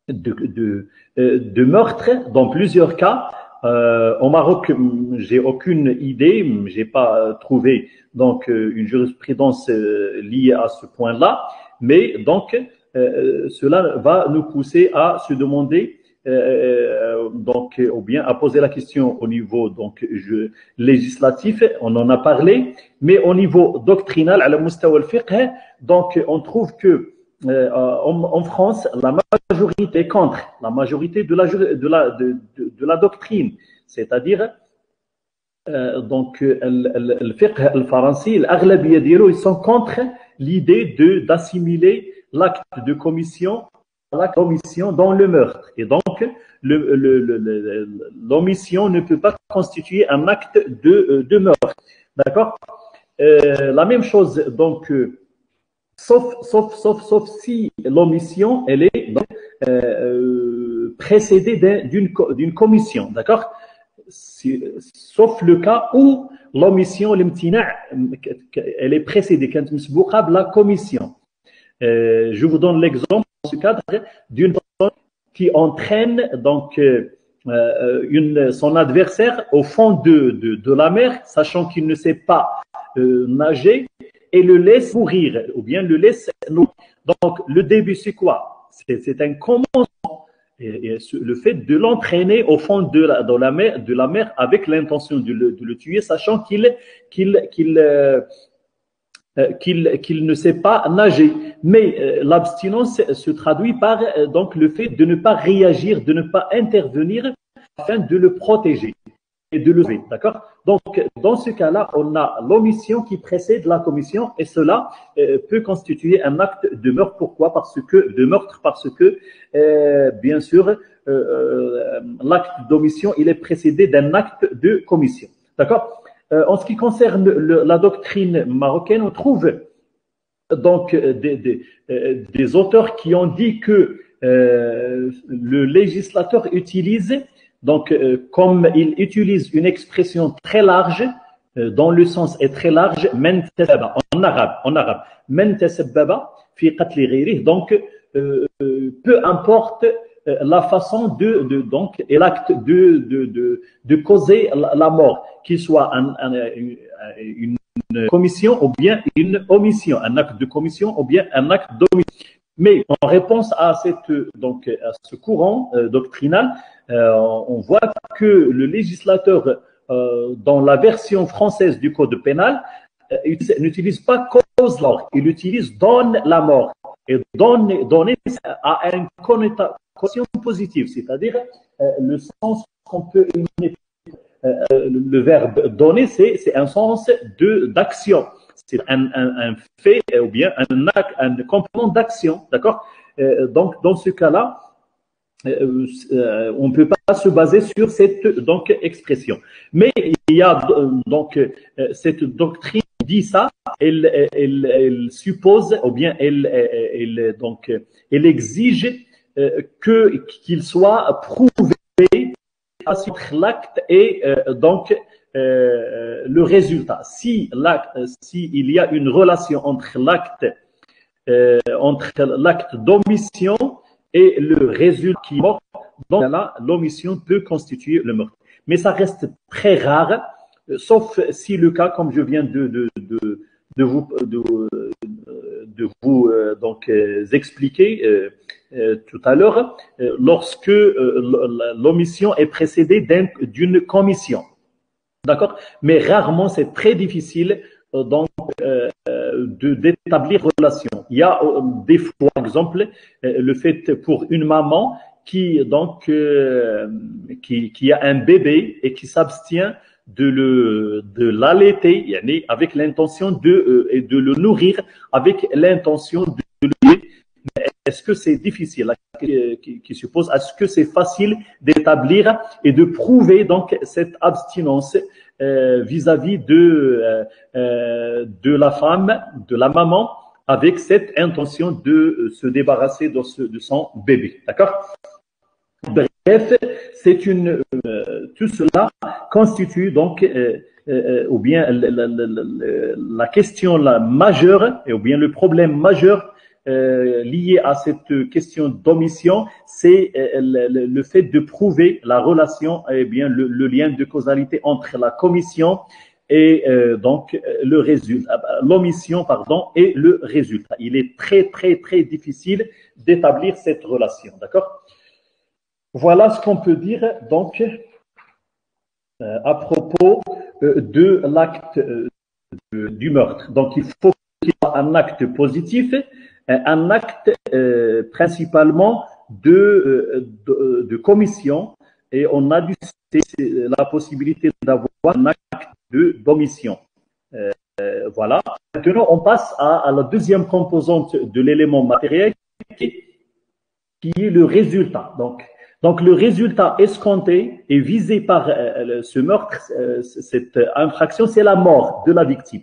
de meurtre dans plusieurs cas. Au Maroc, j'ai aucune idée, j'ai pas trouvé une jurisprudence liée à ce point-là, mais cela va nous pousser à se demander ou bien à poser la question au niveau législatif, on en a parlé, mais au niveau doctrinal, à la mustawa al-fiqh, on trouve que en France, la majorité est contre, la majorité de la doctrine, c'est-à-dire le fiqh al-faransi, l'aghlabiyya diyalo, ils sont contre l'idée d'assimiler l'acte de commission à l'acte d'omission dans le meurtre. Et donc, l'omission ne peut pas constituer un acte de meurtre. D'accord? La même chose, sauf si l'omission, elle est précédée d'une commission. D'accord? Sauf le cas où l'omission, l'imtina', elle est précédée, quand la commission. Je vous donne l'exemple dans ce cadre d'une personne qui entraîne son adversaire au fond de la mer, sachant qu'il ne sait pas nager, et le laisse mourir, ou bien le laisse nourrir. Donc, le début, c'est quoi? C'est un commandement. Et le fait de l'entraîner au fond de la mer avec l'intention de le tuer, sachant qu'il ne sait pas nager. Mais l'abstinence se traduit par donc le fait de ne pas réagir, de ne pas intervenir afin de le protéger et de le lever. D'accord? Donc, dans ce cas-là, on a l'omission qui précède la commission et cela peut constituer un acte de meurtre. Pourquoi? Parce que bien sûr, l'acte d'omission, il est précédé d'un acte de commission. D'accord? En ce qui concerne la doctrine marocaine, on trouve donc des auteurs qui ont dit que le législateur utilise, donc comme il utilise une expression très large, dont le sens est très large, en arabe, men tasabbaba fi qatli ghayrih, donc peu importe la façon donc et l'acte de causer la mort, qu'il soit une commission ou bien une omission, un acte de commission ou bien un acte d'omission. Mais en réponse à ce courant doctrinal, on voit que le législateur, dans la version française du Code pénal, n'utilise pas cause la mort, il utilise donne la mort. Et donner a une connotation positive, c'est-à-dire le sens qu'on peut imaginer. Le verbe donner, c'est un sens d'action. C'est un fait ou bien un acte, un complément d'action, d'accord? Donc, dans ce cas-là, on ne peut pas se baser sur cette expression. Mais il y a donc cette doctrine dit ça, elle suppose ou bien elle exige qu'il soit prouvé entre l'acte et le résultat. Si il y a une relation entre l'acte d'omission et le résultat qui est mort, donc là, l'omission peut constituer le meurtre. Mais ça reste très rare, sauf si le cas, comme je viens de vous expliquer tout à l'heure, lorsque l'omission est précédée d'une commission. D'accord? Mais rarement, c'est très difficile d'établir relation. Il y a des fois, par exemple, le fait pour une maman qui a un bébé et qui s'abstient de l'allaiter, avec l'intention de le nourrir, avec l'intention de le nourrir. Est-ce que c'est difficile qui se pose? Est-ce que c'est facile d'établir et de prouver donc cette abstinence vis-à-vis de la femme, de la maman, avec cette intention de se débarrasser de son bébé? D'accord? Bref, tout cela constitue donc ou bien la question majeure ou bien le problème majeur lié à cette question d'omission, c'est le fait de prouver la relation, bien le lien de causalité entre la commission et donc le résultat, l'omission et le résultat. Il est très très très difficile d'établir cette relation, d'accord? Voilà ce qu'on peut dire donc à propos de l'acte du meurtre. Donc il faut qu'il y ait un acte positif, un acte principalement de commission, et on a la possibilité d'avoir un acte d'omission. Voilà. Maintenant, on passe à la deuxième composante de l'élément matériel qui est le résultat. Donc le résultat escompté et visé par ce meurtre, cette infraction, c'est la mort de la victime.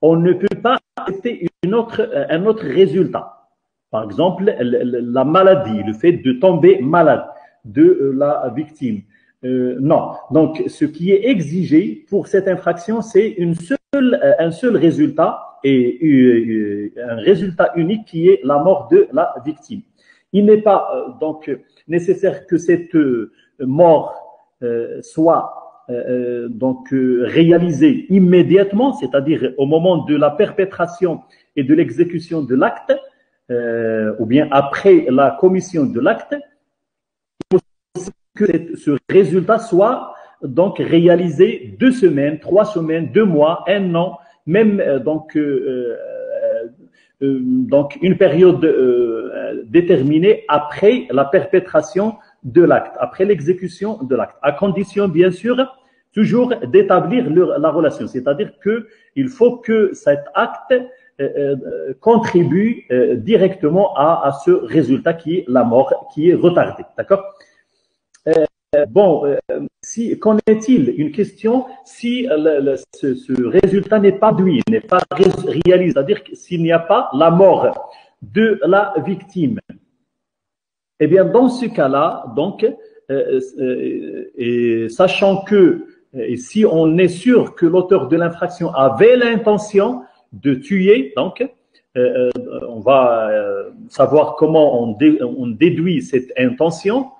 On ne peut pas accepter un autre résultat. Par exemple, la maladie, le fait de tomber malade de la victime. Non. Donc, ce qui est exigé pour cette infraction, c'est un seul résultat et un résultat unique qui est la mort de la victime. Il n'est pas donc nécessaire que cette mort soit réalisée immédiatement, c'est-à-dire au moment de la perpétration et de l'exécution de l'acte, ou bien après la commission de l'acte, il faut que ce résultat soit donc réalisé 2 semaines, 3 semaines, 2 mois, 1 an, même donc une période déterminée après la perpétration de l'acte, après l'exécution de l'acte, à condition bien sûr toujours d'établir la relation, c'est-à-dire qu'il faut que cet acte contribue directement à ce résultat qui est la mort, qui est retardé, d'accord? Bon, qu'en est-il? Une question, si ce résultat n'est pas produit, n'est pas réalisé, c'est-à-dire s'il n'y a pas la mort de la victime, eh bien, dans ce cas-là, donc, et sachant que si on est sûr que l'auteur de l'infraction avait l'intention de tuer, donc, on va savoir comment on déduit cette intention.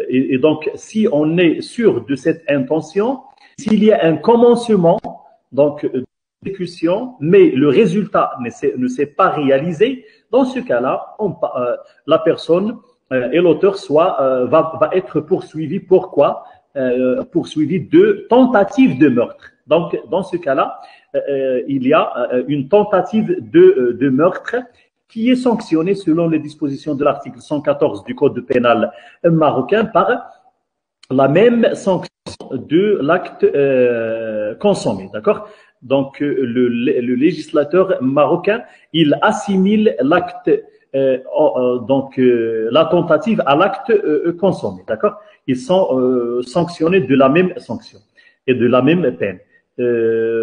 Et donc, si on est sûr de cette intention, s'il y a un commencement donc d'exécution, mais le résultat ne s'est pas réalisé, dans ce cas-là, la personne et l'auteur va être poursuivi. Pourquoi? Poursuivi de tentative de meurtre. Donc, dans ce cas-là, il y a une tentative de meurtre qui est sanctionné selon les dispositions de l'article 114 du Code pénal marocain par la même sanction de l'acte consommé, d'accord? Donc, le législateur marocain, il assimile l'acte, la tentative à l'acte consommé, d'accord? Ils sont sanctionnés de la même sanction et de la même peine.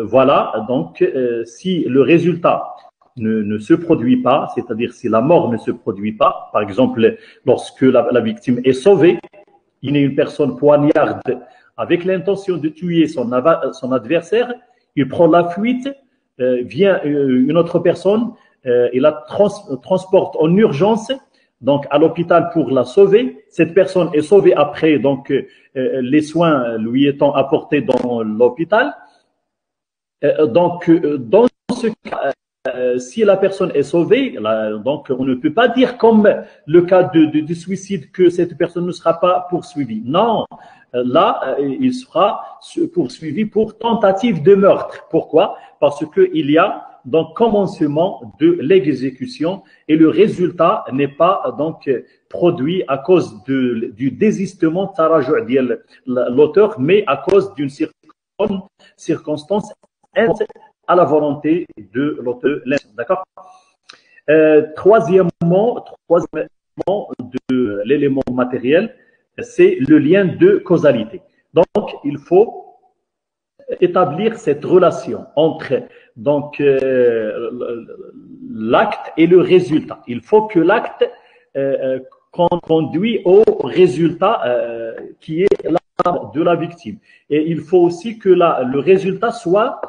Voilà, donc, si le résultat ne se produit pas, c'est-à-dire si la mort ne se produit pas, par exemple, lorsque la victime est sauvée, il y a une personne poignarde avec l'intention de tuer son adversaire, il prend la fuite, vient une autre personne, il la transporte en urgence, donc à l'hôpital pour la sauver. Cette personne est sauvée après, donc les soins lui étant apportés dans l'hôpital. Donc, dans ce cas, si la personne est sauvée, donc on ne peut pas dire comme le cas de suicide que cette personne ne sera pas poursuivie. Non, là, il sera poursuivi pour tentative de meurtre. Pourquoi? Parce qu'il y a donc commencement de l'exécution et le résultat n'est pas donc produit à cause du désistement de l'auteur, mais à cause d'une circonstance à la volonté de l'auteur. D'accord? Troisièmement de l'élément matériel, c'est le lien de causalité. Donc, il faut établir cette relation entre donc l'acte et le résultat. Il faut que l'acte conduit au résultat qui est la mort de la victime. Et il faut aussi que le résultat soit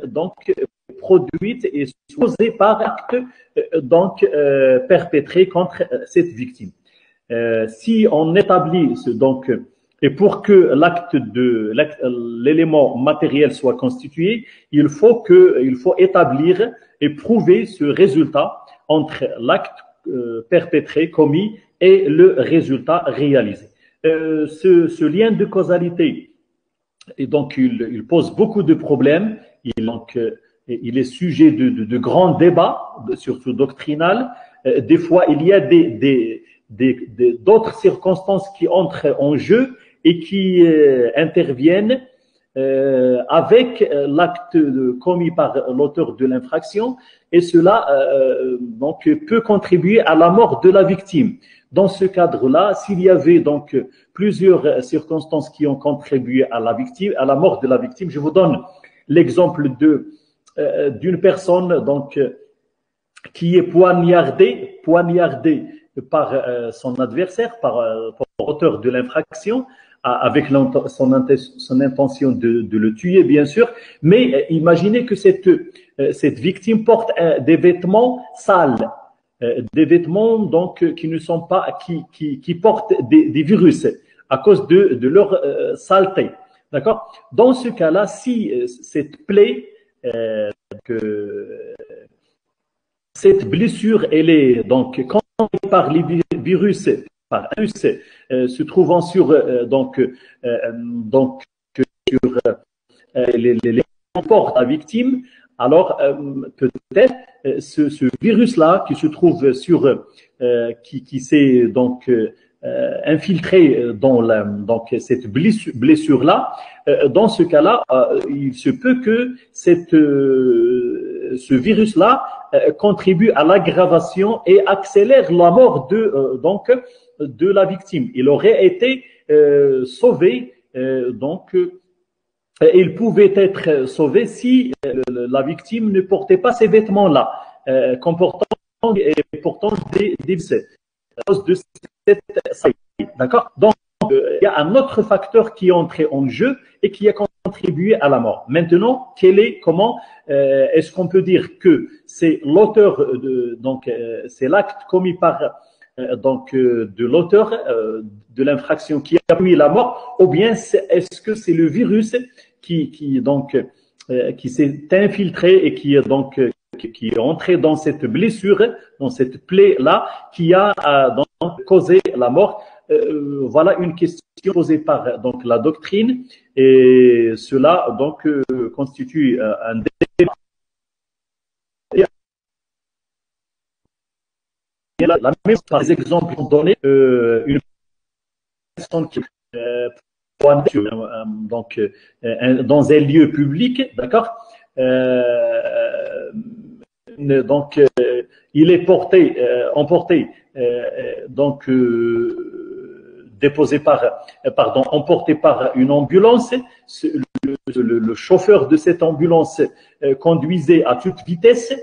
donc produite et causée par acte donc perpétré contre cette victime. Si on établit donc et pour que l'élément matériel soit constitué, il faut établir et prouver ce résultat entre l'acte perpétré, commis et le résultat réalisé. Ce lien de causalité, et donc il pose beaucoup de problèmes. Il est sujet de grands débats, surtout doctrinal. Des fois, il y a d'autres circonstances qui entrent en jeu et qui interviennent avec l'acte commis par l'auteur de l'infraction, et cela donc peut contribuer à la mort de la victime. Dans ce cadre-là, s'il y avait donc plusieurs circonstances qui ont contribué à la mort de la victime, je vous donne l'exemple d'une personne donc qui est poignardée par son adversaire, par l'auteur de l'infraction, avec son intention de le tuer, bien sûr. Mais imaginez que cette victime porte des vêtements sales, des vêtements donc qui ne sont pas, qui portent des virus à cause de leur saleté. D'accord? Dans ce cas-là, si cette plaie cette blessure, elle est donc quand par les virus, par un virus se trouvant sur sur les comporte la victime, alors peut-être ce virus-là qui se trouve sur qui s'est donc infiltré dans donc cette blessure-là, dans ce cas-là, il se peut que ce virus-là contribue à l'aggravation et accélère la mort de la victime. Il aurait été sauvé il pouvait être sauvé si la victime ne portait pas ces vêtements-là, comportant et portant des virus à cause de cette saillie. D'accord? Donc, il y a un autre facteur qui est entré en jeu et qui a contribué à la mort. Maintenant, comment est-ce qu'on peut dire que c'est l'auteur c'est l'acte commis par de l'auteur de l'infraction qui a commis la mort, ou bien est-ce que c'est le virus qui s'est infiltré et qui est entré dans cette blessure, dans cette plaie-là, qui a causé la mort. Voilà une question posée par la doctrine, et cela constitue un débat. La même par les exemples donnés, une personne qui dans un lieu public, d'accord, il est emporté, emporté par une ambulance. Le chauffeur de cette ambulance conduisait à toute vitesse.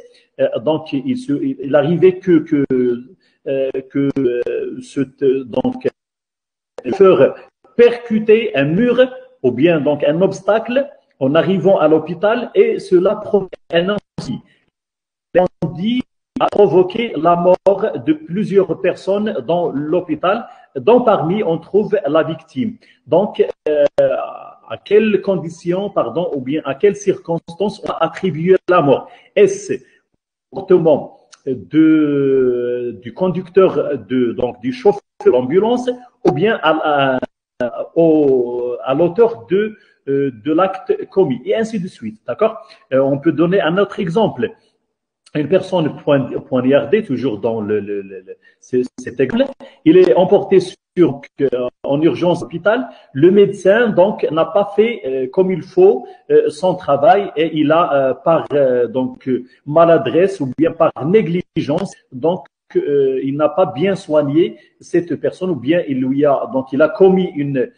Donc, il arrivait que le chauffeur percutait un mur ou bien donc un obstacle en arrivant à l'hôpital, et cela provoquait un incendie. L'incendie a provoqué la mort de plusieurs personnes dans l'hôpital, dont parmi on trouve la victime. Donc, à quelles conditions, ou bien à quelles circonstances on a attribué la mort? Est-ce comportement du conducteur du chauffeur de l'ambulance, ou bien à l'auteur de l'acte commis, et ainsi de suite, d'accord? On peut donner un autre exemple. Une personne poignardée, toujours dans cet exemple, il est emporté en urgence à l'hôpital. Le médecin n'a pas fait comme il faut son travail, et il a par maladresse ou bien par négligence, il n'a pas bien soigné cette personne, ou bien il a commis une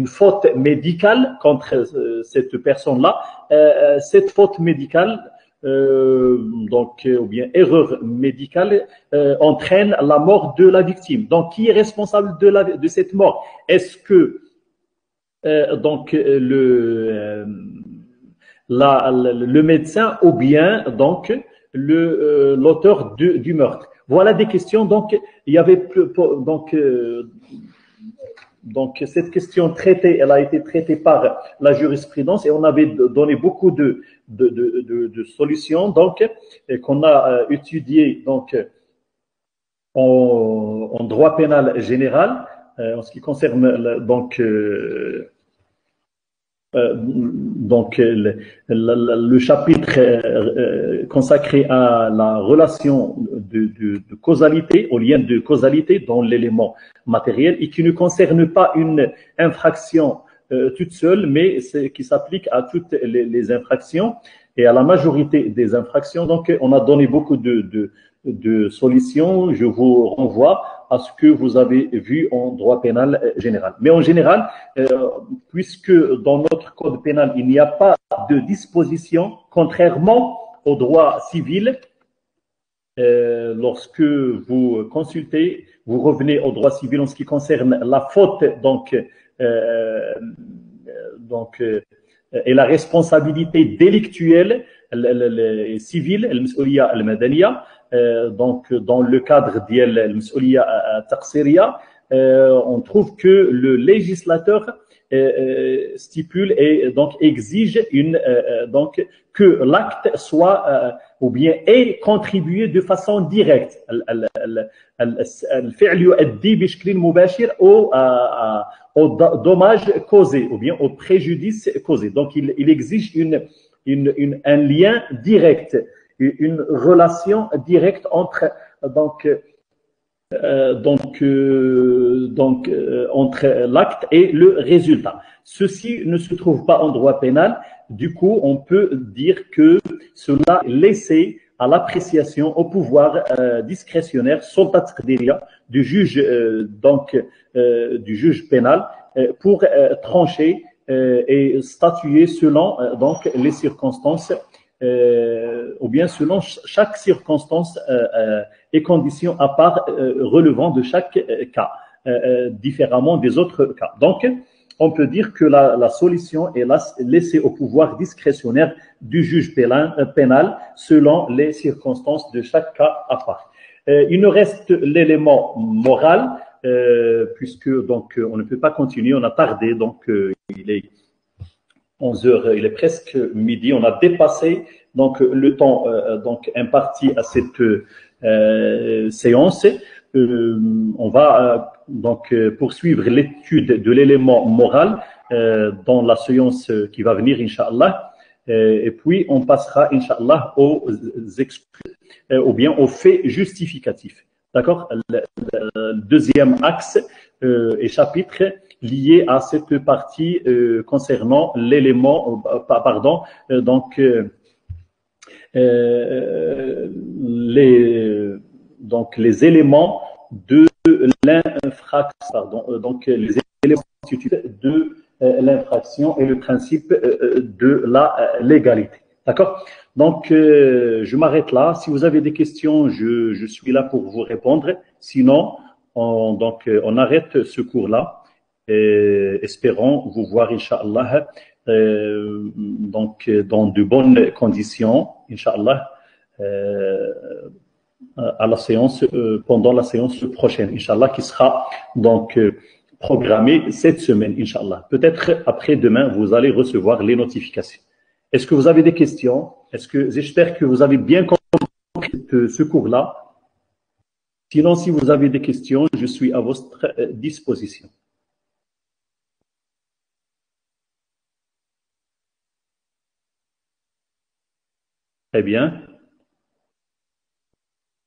faute médicale contre cette personne-là. Cette faute médicale, ou bien erreur médicale, entraîne la mort de la victime. Donc, qui est responsable de cette mort? Est-ce que le médecin, ou bien l'auteur du meurtre? Voilà des questions. Donc, il y avait cette question elle a été traitée par la jurisprudence, et on avait donné beaucoup de solutions qu'on a étudiées en droit pénal général, en ce qui concerne le chapitre consacré à la relation de causalité, au lien de causalité dans l'élément matériel, et qui ne concerne pas une infraction toute seule, mais qui s'applique à toutes les infractions et à la majorité des infractions. Donc, on a donné beaucoup de solutions. Je vous renvoie à ce que vous avez vu en droit pénal général. Mais en général, puisque dans notre code pénal, il n'y a pas de disposition, contrairement au droit civil, lorsque vous consultez, vous revenez au droit civil en ce qui concerne la faute, et la responsabilité délictuelle civile, المسؤولية المدنية, dans le cadre ديال المسؤولية التقصيرية, on trouve que le législateur stipule et donc exige donc que l'acte soit ou bien est contribué de façon directe. الفعل يؤدي بشكل مباشر au dommage causé ou bien au préjudice causé. Donc il exige un lien direct, une relation directe entre entre l'acte et le résultat. Ceci ne se trouve pas en droit pénal. Du coup, on peut dire que cela est laissé à l'appréciation, au pouvoir discrétionnaire, du juge du juge pénal pour trancher et statuer selon donc les circonstances ou bien selon chaque circonstance et conditions à part relevant de chaque cas, différemment des autres cas. Donc, on peut dire que la solution est laissée au pouvoir discrétionnaire du juge pénal selon les circonstances de chaque cas à part. Il nous reste l'élément moral, puisque donc on ne peut pas continuer, on a tardé, donc il est 11 heures, il est presque midi, on a dépassé donc le temps donc imparti à cette séance. On va donc poursuivre l'étude de l'élément moral dans la séance qui va venir, Inch'Allah. Et puis on passera, Inch'Allah, aux excuses ou bien aux faits justificatifs. D'accord? Le deuxième axe et chapitre lié à cette partie concernant l'élément, donc les éléments de l'infraction, donc les éléments constitutifs de l'infraction et le principe de la légalité. D'accord? Donc, je m'arrête là. Si vous avez des questions, je suis là pour vous répondre. Sinon, on arrête ce cours-là. Espérons vous voir, Inch'Allah, donc dans de bonnes conditions, Inch'Allah, à la séance, pendant la séance prochaine, Inch'Allah, qui sera donc programmée cette semaine, Inch'Allah. Peut-être après-demain, vous allez recevoir les notifications. Est-ce que vous avez des questions? J'espère que vous avez bien compris ce cours-là. Sinon, si vous avez des questions, je suis à votre disposition. Très bien.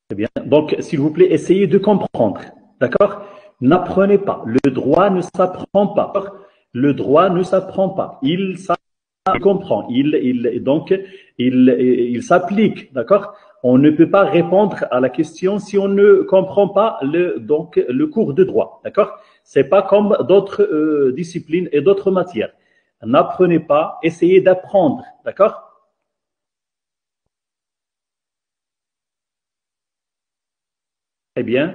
Très bien. Donc, s'il vous plaît, essayez de comprendre. D'accord? N'apprenez pas. Le droit ne s'apprend pas. Le droit ne s'apprend pas. Il comprend. Il s'applique. D'accord? On ne peut pas répondre à la question si on ne comprend pas le cours de droit. D'accord? C'est pas comme d'autres disciplines et d'autres matières. N'apprenez pas. Essayez d'apprendre. D'accord? Très bien.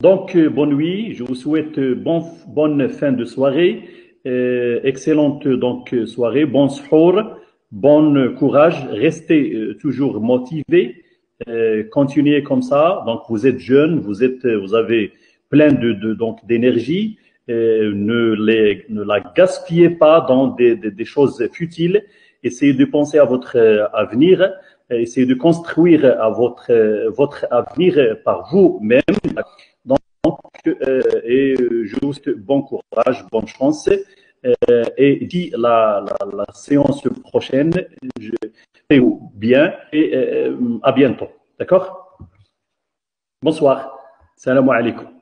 Donc, bonne nuit. Je vous souhaite bonne fin de soirée. Excellente donc soirée. Bon suhour. Bon courage. Restez toujours motivés. Continuez comme ça. Donc, vous êtes jeunes. Vous avez plein donc d'énergie. Ne la gaspillez pas dans des choses futiles. Essayez de penser à votre avenir. Essayez de construire votre avenir par vous-même. Donc, je vous souhaite bon courage, bonne chance. Et dit la séance prochaine, je fais bien et à bientôt. D'accord? Bonsoir. Salam alaikum.